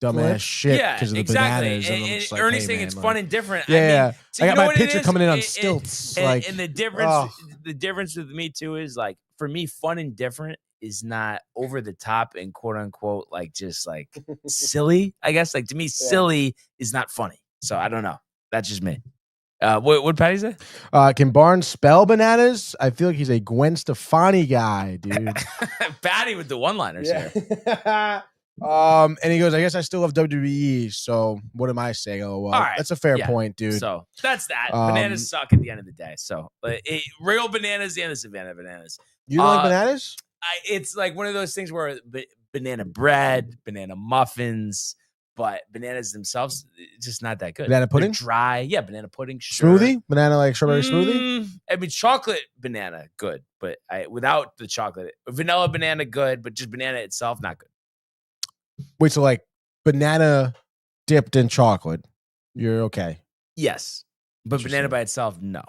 [SPEAKER 4] dumbass shit because of the Bananas.
[SPEAKER 1] And Ernie's saying it's fun and different.
[SPEAKER 4] Yeah.
[SPEAKER 1] So
[SPEAKER 4] I got my pitcher coming in on stilts.
[SPEAKER 1] And the difference with me too is like, for me, fun and different is not over the top and quote unquote, like just like silly, I guess. Like to me, silly is not funny. So I don't know. That's just me. What Patty say?
[SPEAKER 4] Can Barnes spell bananas? I feel like he's a Gwen Stefani guy, dude.
[SPEAKER 1] Patty with the one-liners here.
[SPEAKER 4] And he goes, I guess I still love WWE. So what am I saying? Oh, well,
[SPEAKER 1] All right.
[SPEAKER 4] that's a fair point, dude.
[SPEAKER 1] So that's that. Bananas suck at the end of the day. So real bananas and the Savannah bananas.
[SPEAKER 4] You don't like bananas?
[SPEAKER 1] It's like one of those things where banana bread, banana muffins, but bananas themselves, just not that good.
[SPEAKER 4] Banana pudding?
[SPEAKER 1] They're dry. Yeah, banana pudding. Sure.
[SPEAKER 4] Smoothie? Banana like strawberry smoothie?
[SPEAKER 1] I mean, chocolate banana, good. But without the chocolate. Vanilla banana, good. But just banana itself, not good.
[SPEAKER 4] Wait, so like banana dipped in chocolate, you're okay?
[SPEAKER 1] Yes. But banana by itself, no.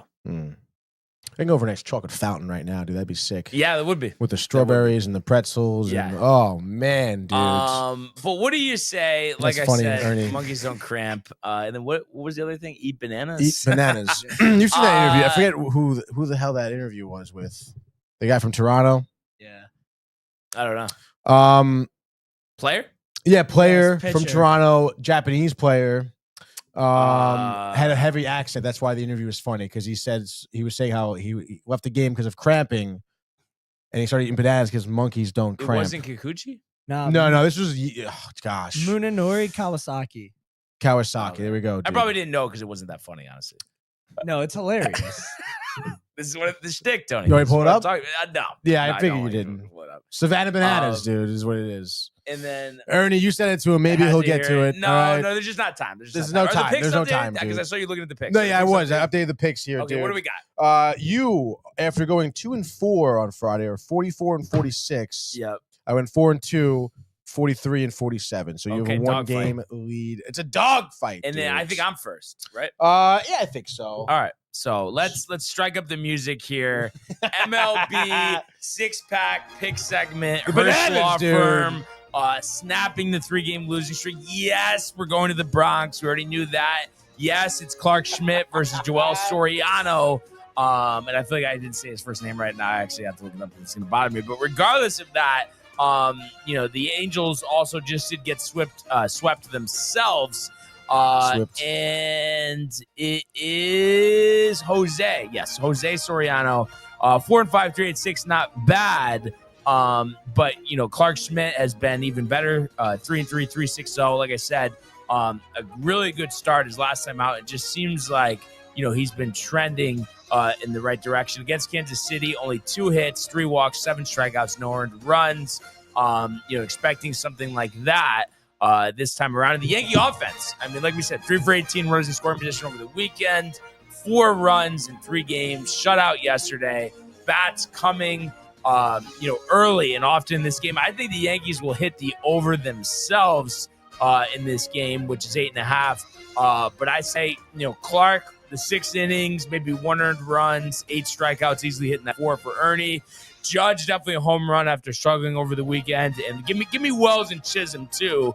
[SPEAKER 4] I can go for a nice chocolate fountain right now, dude. That'd be sick.
[SPEAKER 1] Yeah, that would be.
[SPEAKER 4] With the strawberries and the pretzels.
[SPEAKER 1] Yeah.
[SPEAKER 4] And, oh, man, dude.
[SPEAKER 1] But what do you say? Like
[SPEAKER 4] That's
[SPEAKER 1] I
[SPEAKER 4] funny,
[SPEAKER 1] said,
[SPEAKER 4] Ernie.
[SPEAKER 1] monkeys don't cramp. And then what was the other thing? Eat bananas?
[SPEAKER 4] Eat bananas. You've seen that interview. I forget who the hell that interview was with. The guy from Toronto?
[SPEAKER 6] Yeah.
[SPEAKER 1] I don't know. Player?
[SPEAKER 4] Yeah, player
[SPEAKER 6] Yes,
[SPEAKER 4] from
[SPEAKER 6] pitcher.
[SPEAKER 4] Toronto, Japanese player. Had a heavy accent. That's why the interview was funny, because he was saying how he left the game because of cramping, and he started eating bananas because monkeys don't
[SPEAKER 1] It
[SPEAKER 4] cramp.
[SPEAKER 1] wasn't Kikuchi?
[SPEAKER 4] No. This was gosh,
[SPEAKER 6] Munenori Kawasaki.
[SPEAKER 4] Kawasaki. There we go.
[SPEAKER 1] I
[SPEAKER 4] Dude.
[SPEAKER 1] probably didn't know because it wasn't that funny, honestly.
[SPEAKER 6] No, it's hilarious.
[SPEAKER 1] This is what the shtick, Tony.
[SPEAKER 4] You want me to
[SPEAKER 1] This is
[SPEAKER 4] pull it
[SPEAKER 1] what I'm
[SPEAKER 4] up?
[SPEAKER 1] talking- no.
[SPEAKER 4] Yeah,
[SPEAKER 1] No,
[SPEAKER 4] I figured
[SPEAKER 1] don't
[SPEAKER 4] you
[SPEAKER 1] want
[SPEAKER 4] didn't.
[SPEAKER 1] pull it up.
[SPEAKER 4] Savannah bananas, dude, is what it is.
[SPEAKER 1] And then
[SPEAKER 4] Ernie, you sent it to him. Maybe
[SPEAKER 1] I had
[SPEAKER 4] he'll
[SPEAKER 1] to
[SPEAKER 4] get
[SPEAKER 1] hear
[SPEAKER 4] to it.
[SPEAKER 1] No,
[SPEAKER 4] all right?
[SPEAKER 1] no, there's just not time. There's
[SPEAKER 4] no
[SPEAKER 1] Are the
[SPEAKER 4] time.
[SPEAKER 1] picks
[SPEAKER 4] There's no
[SPEAKER 1] updated?
[SPEAKER 4] time,
[SPEAKER 1] Because
[SPEAKER 4] dude.
[SPEAKER 1] I saw you looking at the picks.
[SPEAKER 4] No,
[SPEAKER 1] Are the
[SPEAKER 4] yeah, I
[SPEAKER 1] picks
[SPEAKER 4] was. I
[SPEAKER 1] updated?
[SPEAKER 4] updated the picks here,
[SPEAKER 1] Okay,
[SPEAKER 4] dude.
[SPEAKER 1] what do we got?
[SPEAKER 4] You, after going 2-4 on Friday, are 44-46.
[SPEAKER 1] Yep.
[SPEAKER 4] I went 4-2, 43-47. So you
[SPEAKER 1] Okay,
[SPEAKER 4] have a one
[SPEAKER 1] dog fight.
[SPEAKER 4] game lead. It's a dog fight.
[SPEAKER 1] And then I
[SPEAKER 4] dude.
[SPEAKER 1] think I'm first, right?
[SPEAKER 4] Yeah, I think so.
[SPEAKER 1] All right. So let's strike up the music here. MLB 6-pack pick segment.
[SPEAKER 4] The
[SPEAKER 1] Hirsch
[SPEAKER 4] bananas,
[SPEAKER 1] Law
[SPEAKER 4] dude.
[SPEAKER 1] Firm snapping the 3-game losing streak. Yes, we're going to the Bronx. We already knew that. Yes, it's Clark Schmidt versus Joel Soriano. And I feel like I didn't say his first name right now. I actually have to look it up. It's going to bother me. But regardless of that, the Angels also just did get swept themselves. And it is Jose. Yes, Jose Soriano. 4-5, 3.86, not bad. But Clark Schmidt has been even better. 3-3, 3.60. Like I said, a really good start his last time out. It just seems like he's been trending in the right direction. Against Kansas City, only 2 hits, 3 walks, 7 strikeouts, no earned runs. Expecting something like that this time around. And the Yankee offense, I mean, like we said, 3 for 18 runners in scoring position over the weekend, 4 runs in 3 games, shutout yesterday. Bats coming, early and often in this game. I think the Yankees will hit the over themselves in this game, which is 8.5. But I say, Clark, the 6 innings, maybe 1 earned runs, 8 strikeouts, easily hitting that 4 for Ernie. Judge, definitely a home run after struggling over the weekend. And give me Wells and Chisholm, too.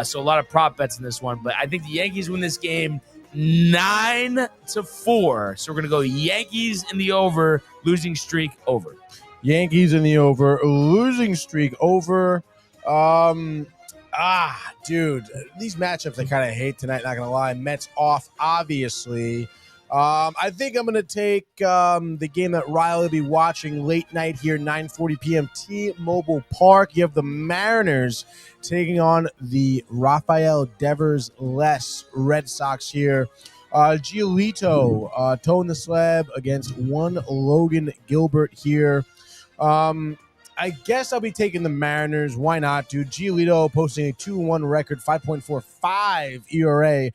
[SPEAKER 1] So a lot of prop bets in this one. But I think the Yankees win this game 9-4. So we're going to go Yankees in the over, losing streak over.
[SPEAKER 4] Yankees in the over, losing streak over. Dude, these matchups I kind of hate tonight, not going to lie. Mets off, obviously. I think I'm going to take the game that Riley will be watching late night here, 9:40 p.m. T-Mobile Park. You have the Mariners taking on the Rafael Devers-less Red Sox here. Giolito towing the slab against one Logan Gilbert here. I guess I'll be taking the Mariners. Why not, dude? Giolito posting a 2-1 record, 5.45 ERA.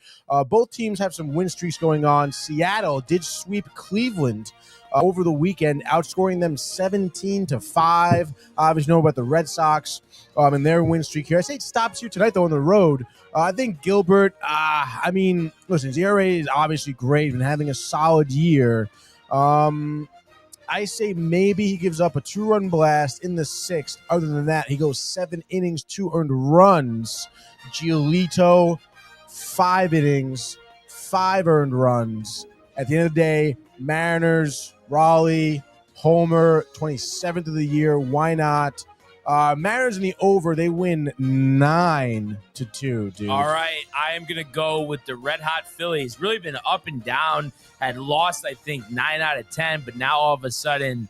[SPEAKER 4] Both teams have some win streaks going on. Seattle did sweep Cleveland over the weekend, outscoring them 17-5. Obviously, know about the Red Sox and their win streak here. I say it stops you tonight, though, on the road. I think Gilbert, listen, his ERA is obviously great and having a solid year. I say maybe he gives up a 2-run blast in the 6th. Other than that, he goes 7 innings, 2 earned runs. Giolito, 5 innings, 5 earned runs. At the end of the day, Mariners, Raleigh, Homer, 27th of the year. Why not? Mariners in the over. They win 9-2, dude.
[SPEAKER 1] All right. I am going to go with the Red Hot Phillies. Really been up and down. Had lost, I think, 9 out of 10. But now all of a sudden,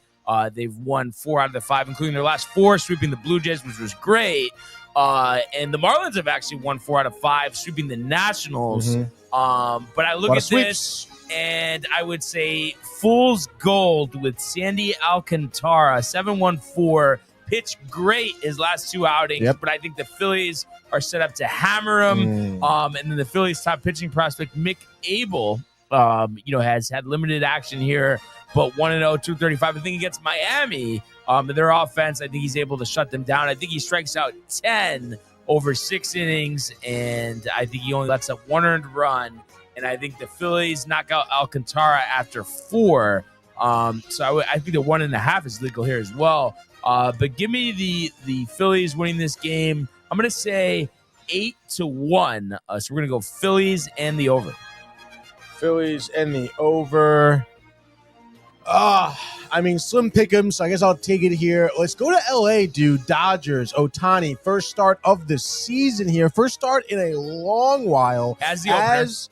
[SPEAKER 1] they've won 4 out of the 5, including their last 4, sweeping the Blue Jays, which was great. And the Marlins have actually won 4 out of 5, sweeping the Nationals. But I look at this, and I would say fool's gold with Sandy Alcantara, 7-1-4. Pitched great his last 2 outings, but I think the Phillies are set up to hammer him. And then the Phillies' top pitching prospect, Mick Abel, has had limited action here, but 1-0, 235. I think against Miami, their offense, I think he's able to shut them down. I think he strikes out 10 over 6 innings, and I think he only lets up 1 earned run. And I think the Phillies knock out Alcantara after 4. So I think the 1.5 is legal here as well. But give me the Phillies winning this game. I'm going to say 8-1. So we're going to go Phillies and the over.
[SPEAKER 4] Phillies and the over. I mean, slim pick'em, so I guess I'll take it here. Let's go to L.A., dude. Dodgers, Ohtani, first start of the season here. First start in a long while.
[SPEAKER 1] As the opener. Yes.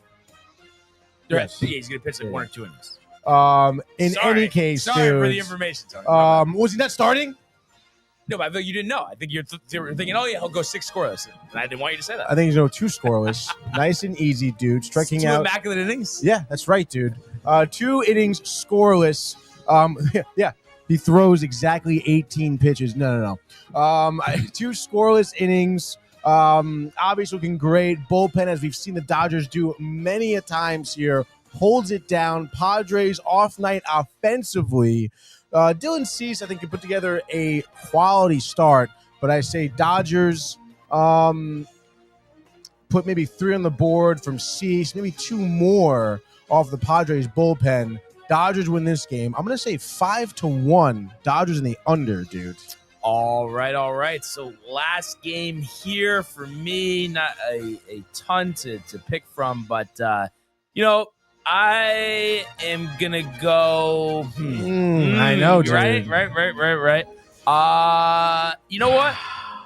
[SPEAKER 1] Yeah, he's going to pitch like 1 or 2 innings.
[SPEAKER 4] In any case,
[SPEAKER 1] sorry
[SPEAKER 4] dude.
[SPEAKER 1] for the information.
[SPEAKER 4] Was he not starting?
[SPEAKER 1] No, but I think you didn't know. I think you're thinking, oh, yeah, he'll go 6 scoreless. And I didn't want you to say that.
[SPEAKER 4] I think he's going 2 scoreless. Nice and easy, dude. Striking
[SPEAKER 1] 2
[SPEAKER 4] out.
[SPEAKER 1] immaculate innings?
[SPEAKER 4] Yeah, that's right, dude. 2 innings scoreless. Yeah, he throws exactly 18 pitches. No. 2 scoreless innings. Obviously looking great. Bullpen, as we've seen the Dodgers do many a times here, holds it down. Padres off night offensively. Dylan Cease, I think, can put together a quality start, but I say Dodgers put maybe 3 on the board from Cease, maybe 2 more off the Padres bullpen. Dodgers win this game. I'm going to say 5-1. Dodgers in the under, dude.
[SPEAKER 1] All right. So last game here for me, not a ton to pick from, but, I am going to go.
[SPEAKER 4] I know, dude.
[SPEAKER 1] Right. You know what?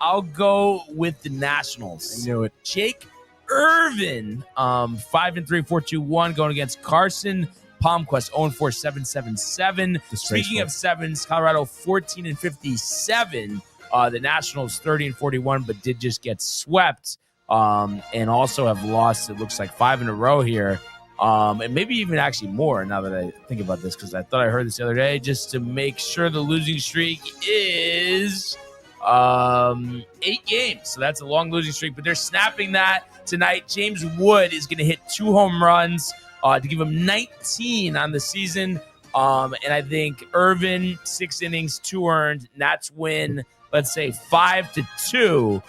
[SPEAKER 1] I'll go with the Nationals.
[SPEAKER 4] I knew it.
[SPEAKER 1] Jake Irvin, 5-3, 4-2-1, going against Carson Palmquist, 0-4, 7-7-7. Speaking of sevens, Colorado 14-57. The Nationals 30-41, but did just get swept, and also have lost. It looks like 5 in a row here, and maybe even actually more. Now that I think about this, because I thought I heard this the other day, just to make sure the losing streak is 8 games. So that's a long losing streak, but they're snapping that tonight. James Wood is going to hit 2 home runs to give him 19 on the season. And I think Irvin, 6 innings, 2 earned. Nats win, let's say 5-2.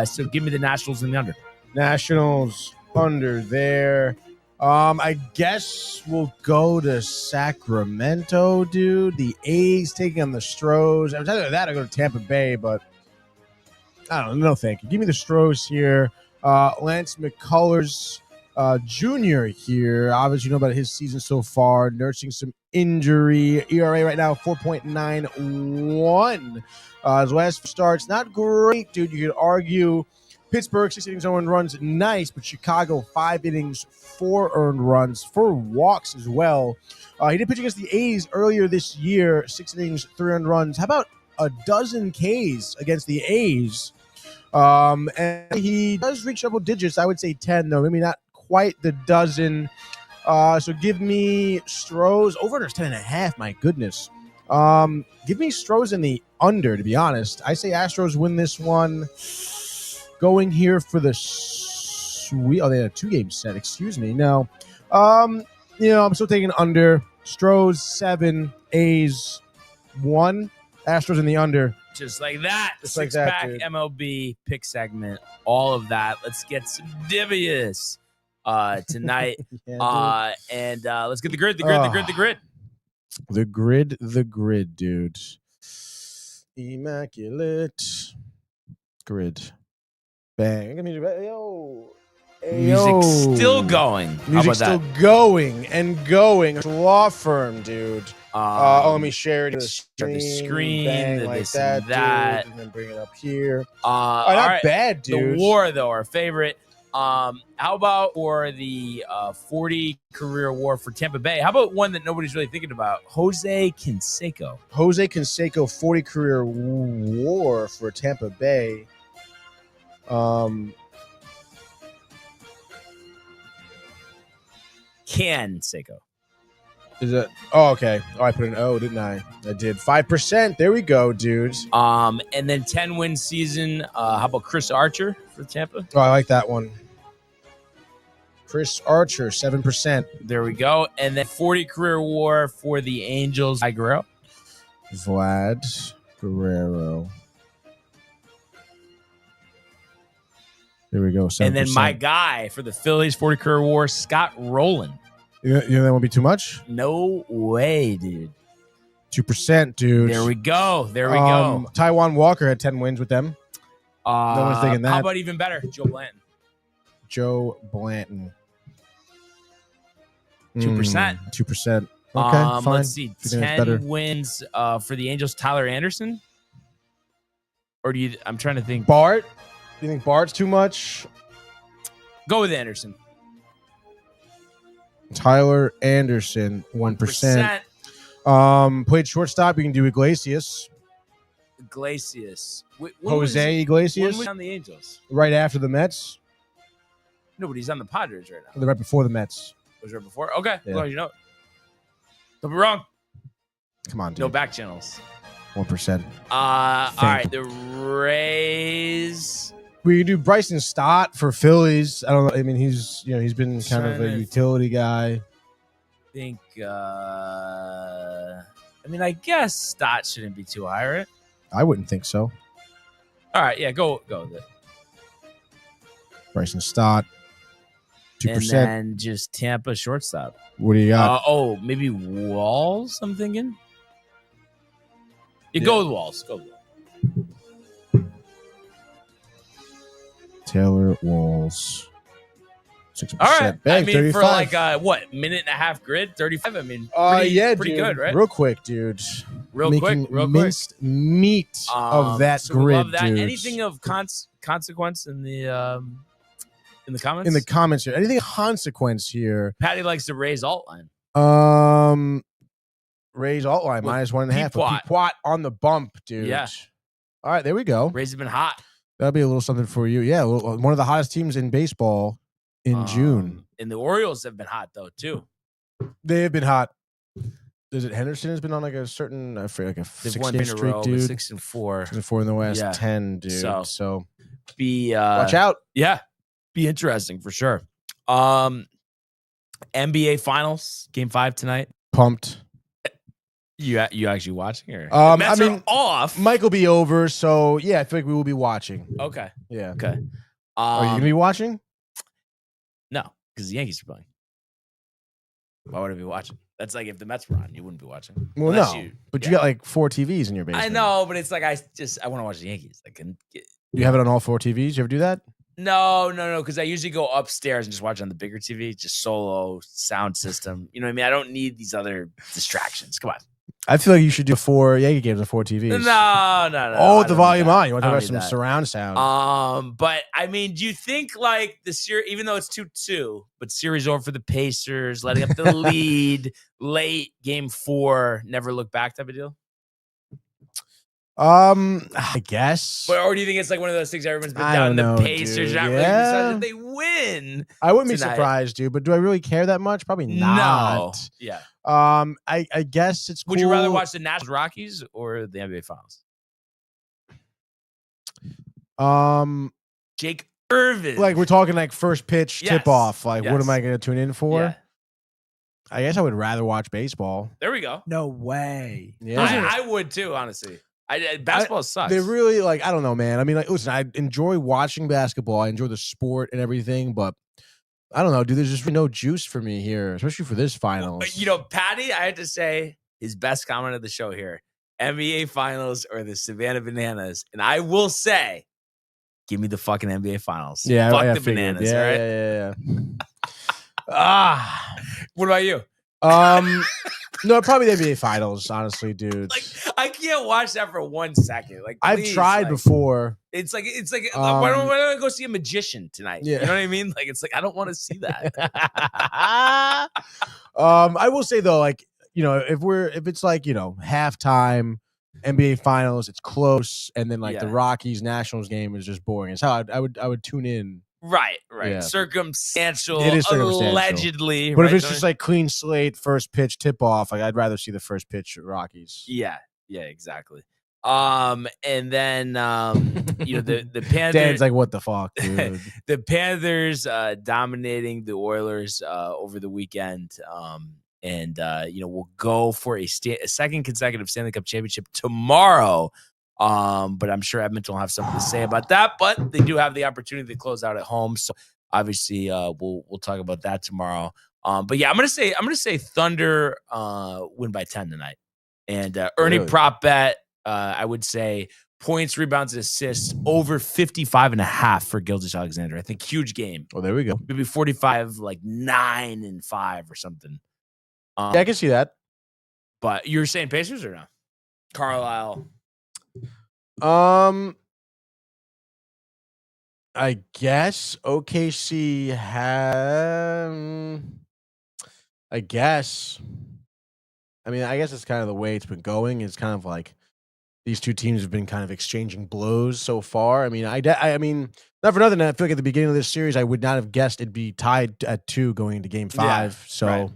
[SPEAKER 1] So give me the Nationals in the under.
[SPEAKER 4] Nationals under there. I guess we'll go to Sacramento, dude. The A's taking on the Stros. I was either that or go to Tampa Bay, but I don't know. No, thank you. Give me the Stros here. Lance McCullers Jr. here. Obviously, you know about his season so far, nursing some injury. ERA right now 4.91. His last starts, not great, dude. You could argue Pittsburgh 6 innings, 0 earned runs, nice, but Chicago 5 innings, 4 earned runs, 4 walks as well. He did pitch against the A's earlier this year, 6 innings, 3 earned runs. How about a dozen Ks against the A's? And he does reach double digits. I would say 10, though. Maybe not quite the dozen. So give me Stros. Over-under's 10.5. My goodness. Give me Stros in the under, to be honest. I say Astros win this one. Going here for the sweet. Oh, they had a 2-game set. Excuse me. No. I'm still taking under. Stros 7, A's 1. Astros in the under.
[SPEAKER 1] Just like that.
[SPEAKER 4] Just like that,
[SPEAKER 1] Six-pack
[SPEAKER 4] dude.
[SPEAKER 1] MLB pick segment. All of that. Let's get some divious tonight.
[SPEAKER 4] Yeah,
[SPEAKER 1] and let's get the grid.
[SPEAKER 4] The grid, dude. Immaculate grid. Bang. Yo.
[SPEAKER 1] Music's still going. How
[SPEAKER 4] Music's
[SPEAKER 1] about
[SPEAKER 4] still going and going. Law firm, dude. Let me share the
[SPEAKER 1] share the
[SPEAKER 4] screen,
[SPEAKER 1] screen,
[SPEAKER 4] bang,
[SPEAKER 1] the
[SPEAKER 4] like
[SPEAKER 1] this
[SPEAKER 4] that,
[SPEAKER 1] and that.
[SPEAKER 4] dude, and then bring it up here.
[SPEAKER 1] All
[SPEAKER 4] Not
[SPEAKER 1] right.
[SPEAKER 4] bad, dude.
[SPEAKER 1] The war, though, our favorite. How about for the 40 career war for Tampa Bay? How about one that nobody's really thinking about? Jose Canseco.
[SPEAKER 4] Jose Canseco, 40 career war for Tampa Bay.
[SPEAKER 1] Canseco.
[SPEAKER 4] Is it? Oh, okay. Oh, I put an O, didn't I? I did. 5%. There we go, dudes.
[SPEAKER 1] And then 10-win season. How about Chris Archer for Tampa?
[SPEAKER 4] Oh, I like that one. Chris Archer, 7%.
[SPEAKER 1] There we go. And then 40 career war for the Angels. Guerrero.
[SPEAKER 4] Vlad Guerrero. There we go. 7%.
[SPEAKER 1] And then my guy for the Phillies, 40 career war, Scott Rowland.
[SPEAKER 4] You think that won't be too much?
[SPEAKER 1] No way, dude.
[SPEAKER 4] 2%, dude.
[SPEAKER 1] There we go. There we go.
[SPEAKER 4] Taiwan Walker had 10 wins with them. No one's thinking that.
[SPEAKER 1] How about even better? Joe Blanton.
[SPEAKER 4] Joe Blanton.
[SPEAKER 1] 2%.
[SPEAKER 4] 2%. Okay, fine.
[SPEAKER 1] Let's see. 10 wins for the Angels, Tyler Anderson? Or do you... I'm trying to think.
[SPEAKER 4] Bart? Do you think Bart's too much?
[SPEAKER 1] Go with Anderson.
[SPEAKER 4] Tyler Anderson, 1%. Played shortstop. You can do Iglesias. Jose Iglesias.
[SPEAKER 1] When was he on the Angels?
[SPEAKER 4] Right after the Mets.
[SPEAKER 1] No, but he's on the Padres right now.
[SPEAKER 4] Right before the Mets.
[SPEAKER 1] Was there before? Okay.
[SPEAKER 4] Yeah.
[SPEAKER 1] Well, you know. Don't be wrong.
[SPEAKER 4] Come on, dude.
[SPEAKER 1] No back channels.
[SPEAKER 4] 1%.
[SPEAKER 1] All right. The Rays.
[SPEAKER 4] We could do Bryson Stott for Phillies. I don't know. I mean, he's been kind of a utility guy.
[SPEAKER 1] Think. I guess Stott shouldn't be too high, right?
[SPEAKER 4] I wouldn't think so.
[SPEAKER 1] All right. Yeah. Go with it.
[SPEAKER 4] Bryson Stott. 2%.
[SPEAKER 1] And then just Tampa shortstop.
[SPEAKER 4] What do you got?
[SPEAKER 1] Maybe Walls, I'm thinking. Yeah. Go with Walls. Go with Walls.
[SPEAKER 4] Taylor Walls. 6%.
[SPEAKER 1] All right.
[SPEAKER 4] Bang, 35.
[SPEAKER 1] For like minute and a half grid, 35. Pretty good, right?
[SPEAKER 4] Real quick, dude.
[SPEAKER 1] Real quick.
[SPEAKER 4] Minced meat of that
[SPEAKER 1] so
[SPEAKER 4] grid,
[SPEAKER 1] love that.
[SPEAKER 4] dude.
[SPEAKER 1] Anything of consequence in the comments?
[SPEAKER 4] In the comments here. Anything of consequence here?
[SPEAKER 1] Patty likes to raise alt line.
[SPEAKER 4] Raise alt line minus 1.5. Pequot on the bump, dude.
[SPEAKER 1] Yeah.
[SPEAKER 4] All right, there we go.
[SPEAKER 1] Rays have been hot.
[SPEAKER 4] That'll be a little something for you. Yeah, one of the hottest teams in baseball in June.
[SPEAKER 1] And the Orioles have been hot, though, too.
[SPEAKER 4] They have been hot. Is it Henderson has been on like a certain, I forget, like a 6-game streak, dude?
[SPEAKER 1] 6 and 4.
[SPEAKER 4] 6 and 4 in the West,
[SPEAKER 1] Yeah.
[SPEAKER 4] 10, dude. So
[SPEAKER 1] be
[SPEAKER 4] watch out.
[SPEAKER 1] Yeah, be interesting for sure. NBA Finals, Game 5 tonight.
[SPEAKER 4] Pumped.
[SPEAKER 1] You actually watching or?
[SPEAKER 4] Mets
[SPEAKER 1] are off.
[SPEAKER 4] Mike will be over, so yeah, I feel like we will be watching.
[SPEAKER 1] Okay.
[SPEAKER 4] Yeah.
[SPEAKER 1] Okay.
[SPEAKER 4] Are you gonna be watching?
[SPEAKER 1] No, because the Yankees are playing. Why would I be watching? That's like if the Mets were on, you wouldn't be watching.
[SPEAKER 4] Well, no, you got like 4 TVs in your basement.
[SPEAKER 1] I know, but it's like I want to watch the Yankees.
[SPEAKER 4] You have it on all 4 TVs? You ever do that?
[SPEAKER 1] No, because I usually go upstairs and just watch on the bigger TV, just solo sound system. You know what I mean? I don't need these other distractions. Come on.
[SPEAKER 4] I feel like you should do 4 Yankee games on 4 TVs.
[SPEAKER 1] No.
[SPEAKER 4] Oh, with the volume on. You want to talk about some surround sound?
[SPEAKER 1] But I mean, do you think like the series, even though it's 2-2, but series over for the Pacers, letting up the lead late, Game 4, never look back type of deal?
[SPEAKER 4] I guess.
[SPEAKER 1] Or do you think it's like one of those things everyone's been down the Pacers, not really decided that they win?
[SPEAKER 4] I wouldn't be surprised, dude. But do I really care that much? Probably not.
[SPEAKER 1] No. Yeah.
[SPEAKER 4] I guess it's cool.
[SPEAKER 1] Would you rather watch the Nationals Rockies or the NBA Finals? Jake Irvin.
[SPEAKER 4] Like we're talking like first pitch tip off. Like what am I going to tune in for?
[SPEAKER 1] Yeah.
[SPEAKER 4] I guess I would rather watch baseball.
[SPEAKER 1] There we go.
[SPEAKER 6] No way.
[SPEAKER 4] Yeah.
[SPEAKER 1] I would too, honestly. Basketball sucks.
[SPEAKER 4] They really like, I don't know, man. I mean, like, listen, I enjoy watching basketball. I enjoy the sport and everything, but I don't know, dude. There's just no juice for me here, especially for this finals.
[SPEAKER 1] You know, Patty, I have to say his best comment of the show here: NBA Finals or the Savannah Bananas. And I will say, give me the fucking NBA Finals.
[SPEAKER 4] Yeah,
[SPEAKER 1] fuck
[SPEAKER 4] I
[SPEAKER 1] the
[SPEAKER 4] figured.
[SPEAKER 1] Bananas.
[SPEAKER 4] Yeah,
[SPEAKER 1] all right.
[SPEAKER 4] yeah.
[SPEAKER 1] What about you?
[SPEAKER 4] No, probably the NBA Finals, honestly, dude.
[SPEAKER 1] Like, I can't watch that for 1 second. Like,
[SPEAKER 4] I've
[SPEAKER 1] please,
[SPEAKER 4] tried
[SPEAKER 1] like,
[SPEAKER 4] before.
[SPEAKER 1] It's like why don't I go see a magician tonight?
[SPEAKER 4] Yeah.
[SPEAKER 1] You know what I mean? Like, it's like I don't want to see that.
[SPEAKER 4] I will say though, like, you know, if it's like, you know, halftime NBA Finals, it's close, and then like the Rockies Nationals game is just boring. It's how I would tune in.
[SPEAKER 1] Right.
[SPEAKER 4] Yeah.
[SPEAKER 1] Circumstantial,
[SPEAKER 4] It is circumstantial.
[SPEAKER 1] allegedly.
[SPEAKER 4] But
[SPEAKER 1] right?
[SPEAKER 4] if it's just like clean slate, first pitch tip off, like I'd rather see the first pitch Rockies.
[SPEAKER 1] Yeah, exactly. And then you know, the Panthers.
[SPEAKER 4] Dan's like, what the fuck, dude?
[SPEAKER 1] The Panthers dominating the Oilers over the weekend. And you know, we'll go for a second consecutive Stanley Cup championship tomorrow. But I'm sure Edmonton will have something to say about that. But they do have the opportunity to close out at home, so obviously we'll talk about that tomorrow. But yeah, I'm gonna say Thunder win by 10 tonight, and Ernie prop bet. I would say points, rebounds, and assists over 55.5 for Gilgeous-Alexander. I think huge game.
[SPEAKER 4] Oh, there we go.
[SPEAKER 1] Maybe 45, like 9-5 or something.
[SPEAKER 4] Yeah, I can see that.
[SPEAKER 1] But you're saying Pacers or no? Carlisle.
[SPEAKER 4] I guess OKC I guess. I mean, I guess it's kind of the way it's been going. It's kind of like these two teams have been kind of exchanging blows so far. I mean, I mean, not for nothing. I feel like at the beginning of this series, I would not have guessed it'd be tied at 2 going into Game 5.
[SPEAKER 1] Yeah,
[SPEAKER 4] so,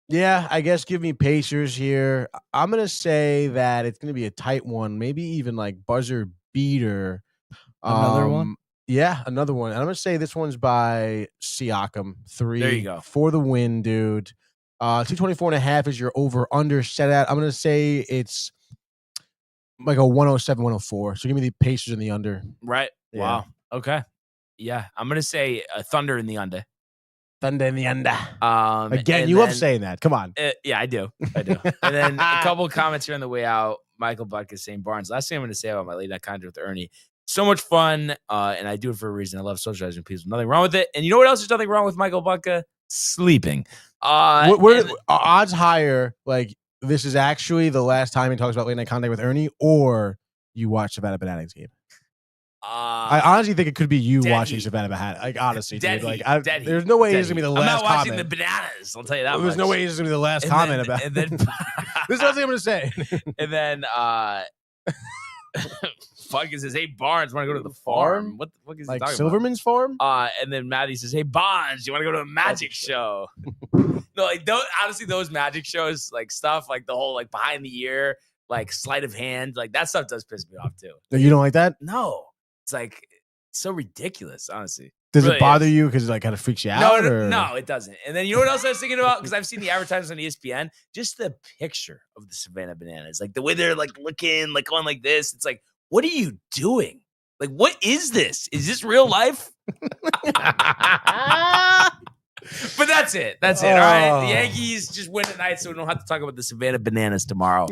[SPEAKER 4] yeah, I guess give me Pacers here. I'm gonna say that it's gonna be a tight one, maybe even like buzzer beater.
[SPEAKER 6] Another one?
[SPEAKER 4] Yeah, another one. And I'm gonna say this one's by Siakam. 3.
[SPEAKER 1] There you go.
[SPEAKER 4] For the win, dude. 224.5 is your over-under set at. I'm going to say it's like a 107-104. So give me the Pacers in the under.
[SPEAKER 1] Right.
[SPEAKER 4] Yeah.
[SPEAKER 1] Wow. Okay. Yeah. I'm going to say Thunder in the under.
[SPEAKER 4] Thunder in the under. Again,
[SPEAKER 1] and
[SPEAKER 4] you
[SPEAKER 1] then,
[SPEAKER 4] love saying that. Come on.
[SPEAKER 1] Yeah, I do. And then a couple of comments here on the way out. Michael Buck is saying, Barnes, last thing I'm going to say about my late night content with Ernie. So much fun, and I do it for a reason. I love socializing with people. Nothing wrong with it. And you know what else is nothing wrong with Michael Bucka? Sleeping.
[SPEAKER 4] What odds higher, like, this is actually the last time he talks about late night contact with Ernie, or you watch Savannah Bananas game? I honestly think it could be you watching Savannah Bananas. Like, honestly, dude. Like, there's no way this is going to be the last comment.
[SPEAKER 1] I'm not watching the Bananas. I'll tell you that
[SPEAKER 4] There's no way this is going to be the last comment about
[SPEAKER 1] and then
[SPEAKER 4] this is what I'm going to say.
[SPEAKER 1] And then Fuck says, hey, Barnes, want to go to the farm? What the fuck is he talking
[SPEAKER 4] Silverman's
[SPEAKER 1] about?
[SPEAKER 4] farm?
[SPEAKER 1] And then Maddie says, hey, Barnes, you want to go to a magic show? No, like, honestly, those magic shows, like, stuff, like, the whole, like, behind the ear, like, sleight of hand, like, that stuff does piss me off, too.
[SPEAKER 4] No, you don't like that?
[SPEAKER 1] No. It's, like, so ridiculous, honestly.
[SPEAKER 4] Does it bother you because it, like, kind of freaks you out?
[SPEAKER 1] No, it doesn't. And then you know what else I was thinking about? Because I've seen the advertisements on ESPN. Just the picture of the Savannah Bananas. Like, the way they're, like, looking, like, going like this. It's like, what are you doing? Like, what is this? Is this real life? But that's it. That's it. All right. The Yankees just win tonight, so we don't have to talk about the Savannah Bananas tomorrow.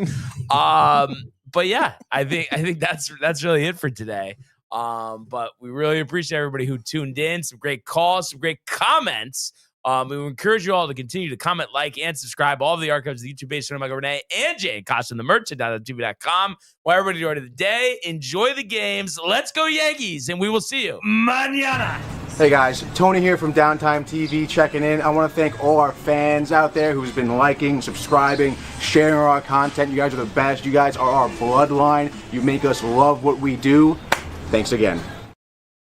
[SPEAKER 1] But yeah, I think that's really it for today. But we really appreciate everybody who tuned in. Some great calls, some great comments. We encourage you all to continue to comment, like, and subscribe. All of the archives of the YouTube page, Michael Renee and Jay Costa, and the merch at DowntimeTV.com. While everybody enjoy the day, enjoy the games. Let's go Yankees, and we will see you mañana.
[SPEAKER 11] Hey guys, Tony here from Downtime TV checking in. I want to thank all our fans out there who's been liking, subscribing, sharing our content. You guys are the best. You guys are our bloodline. You make us love what we do. Thanks again.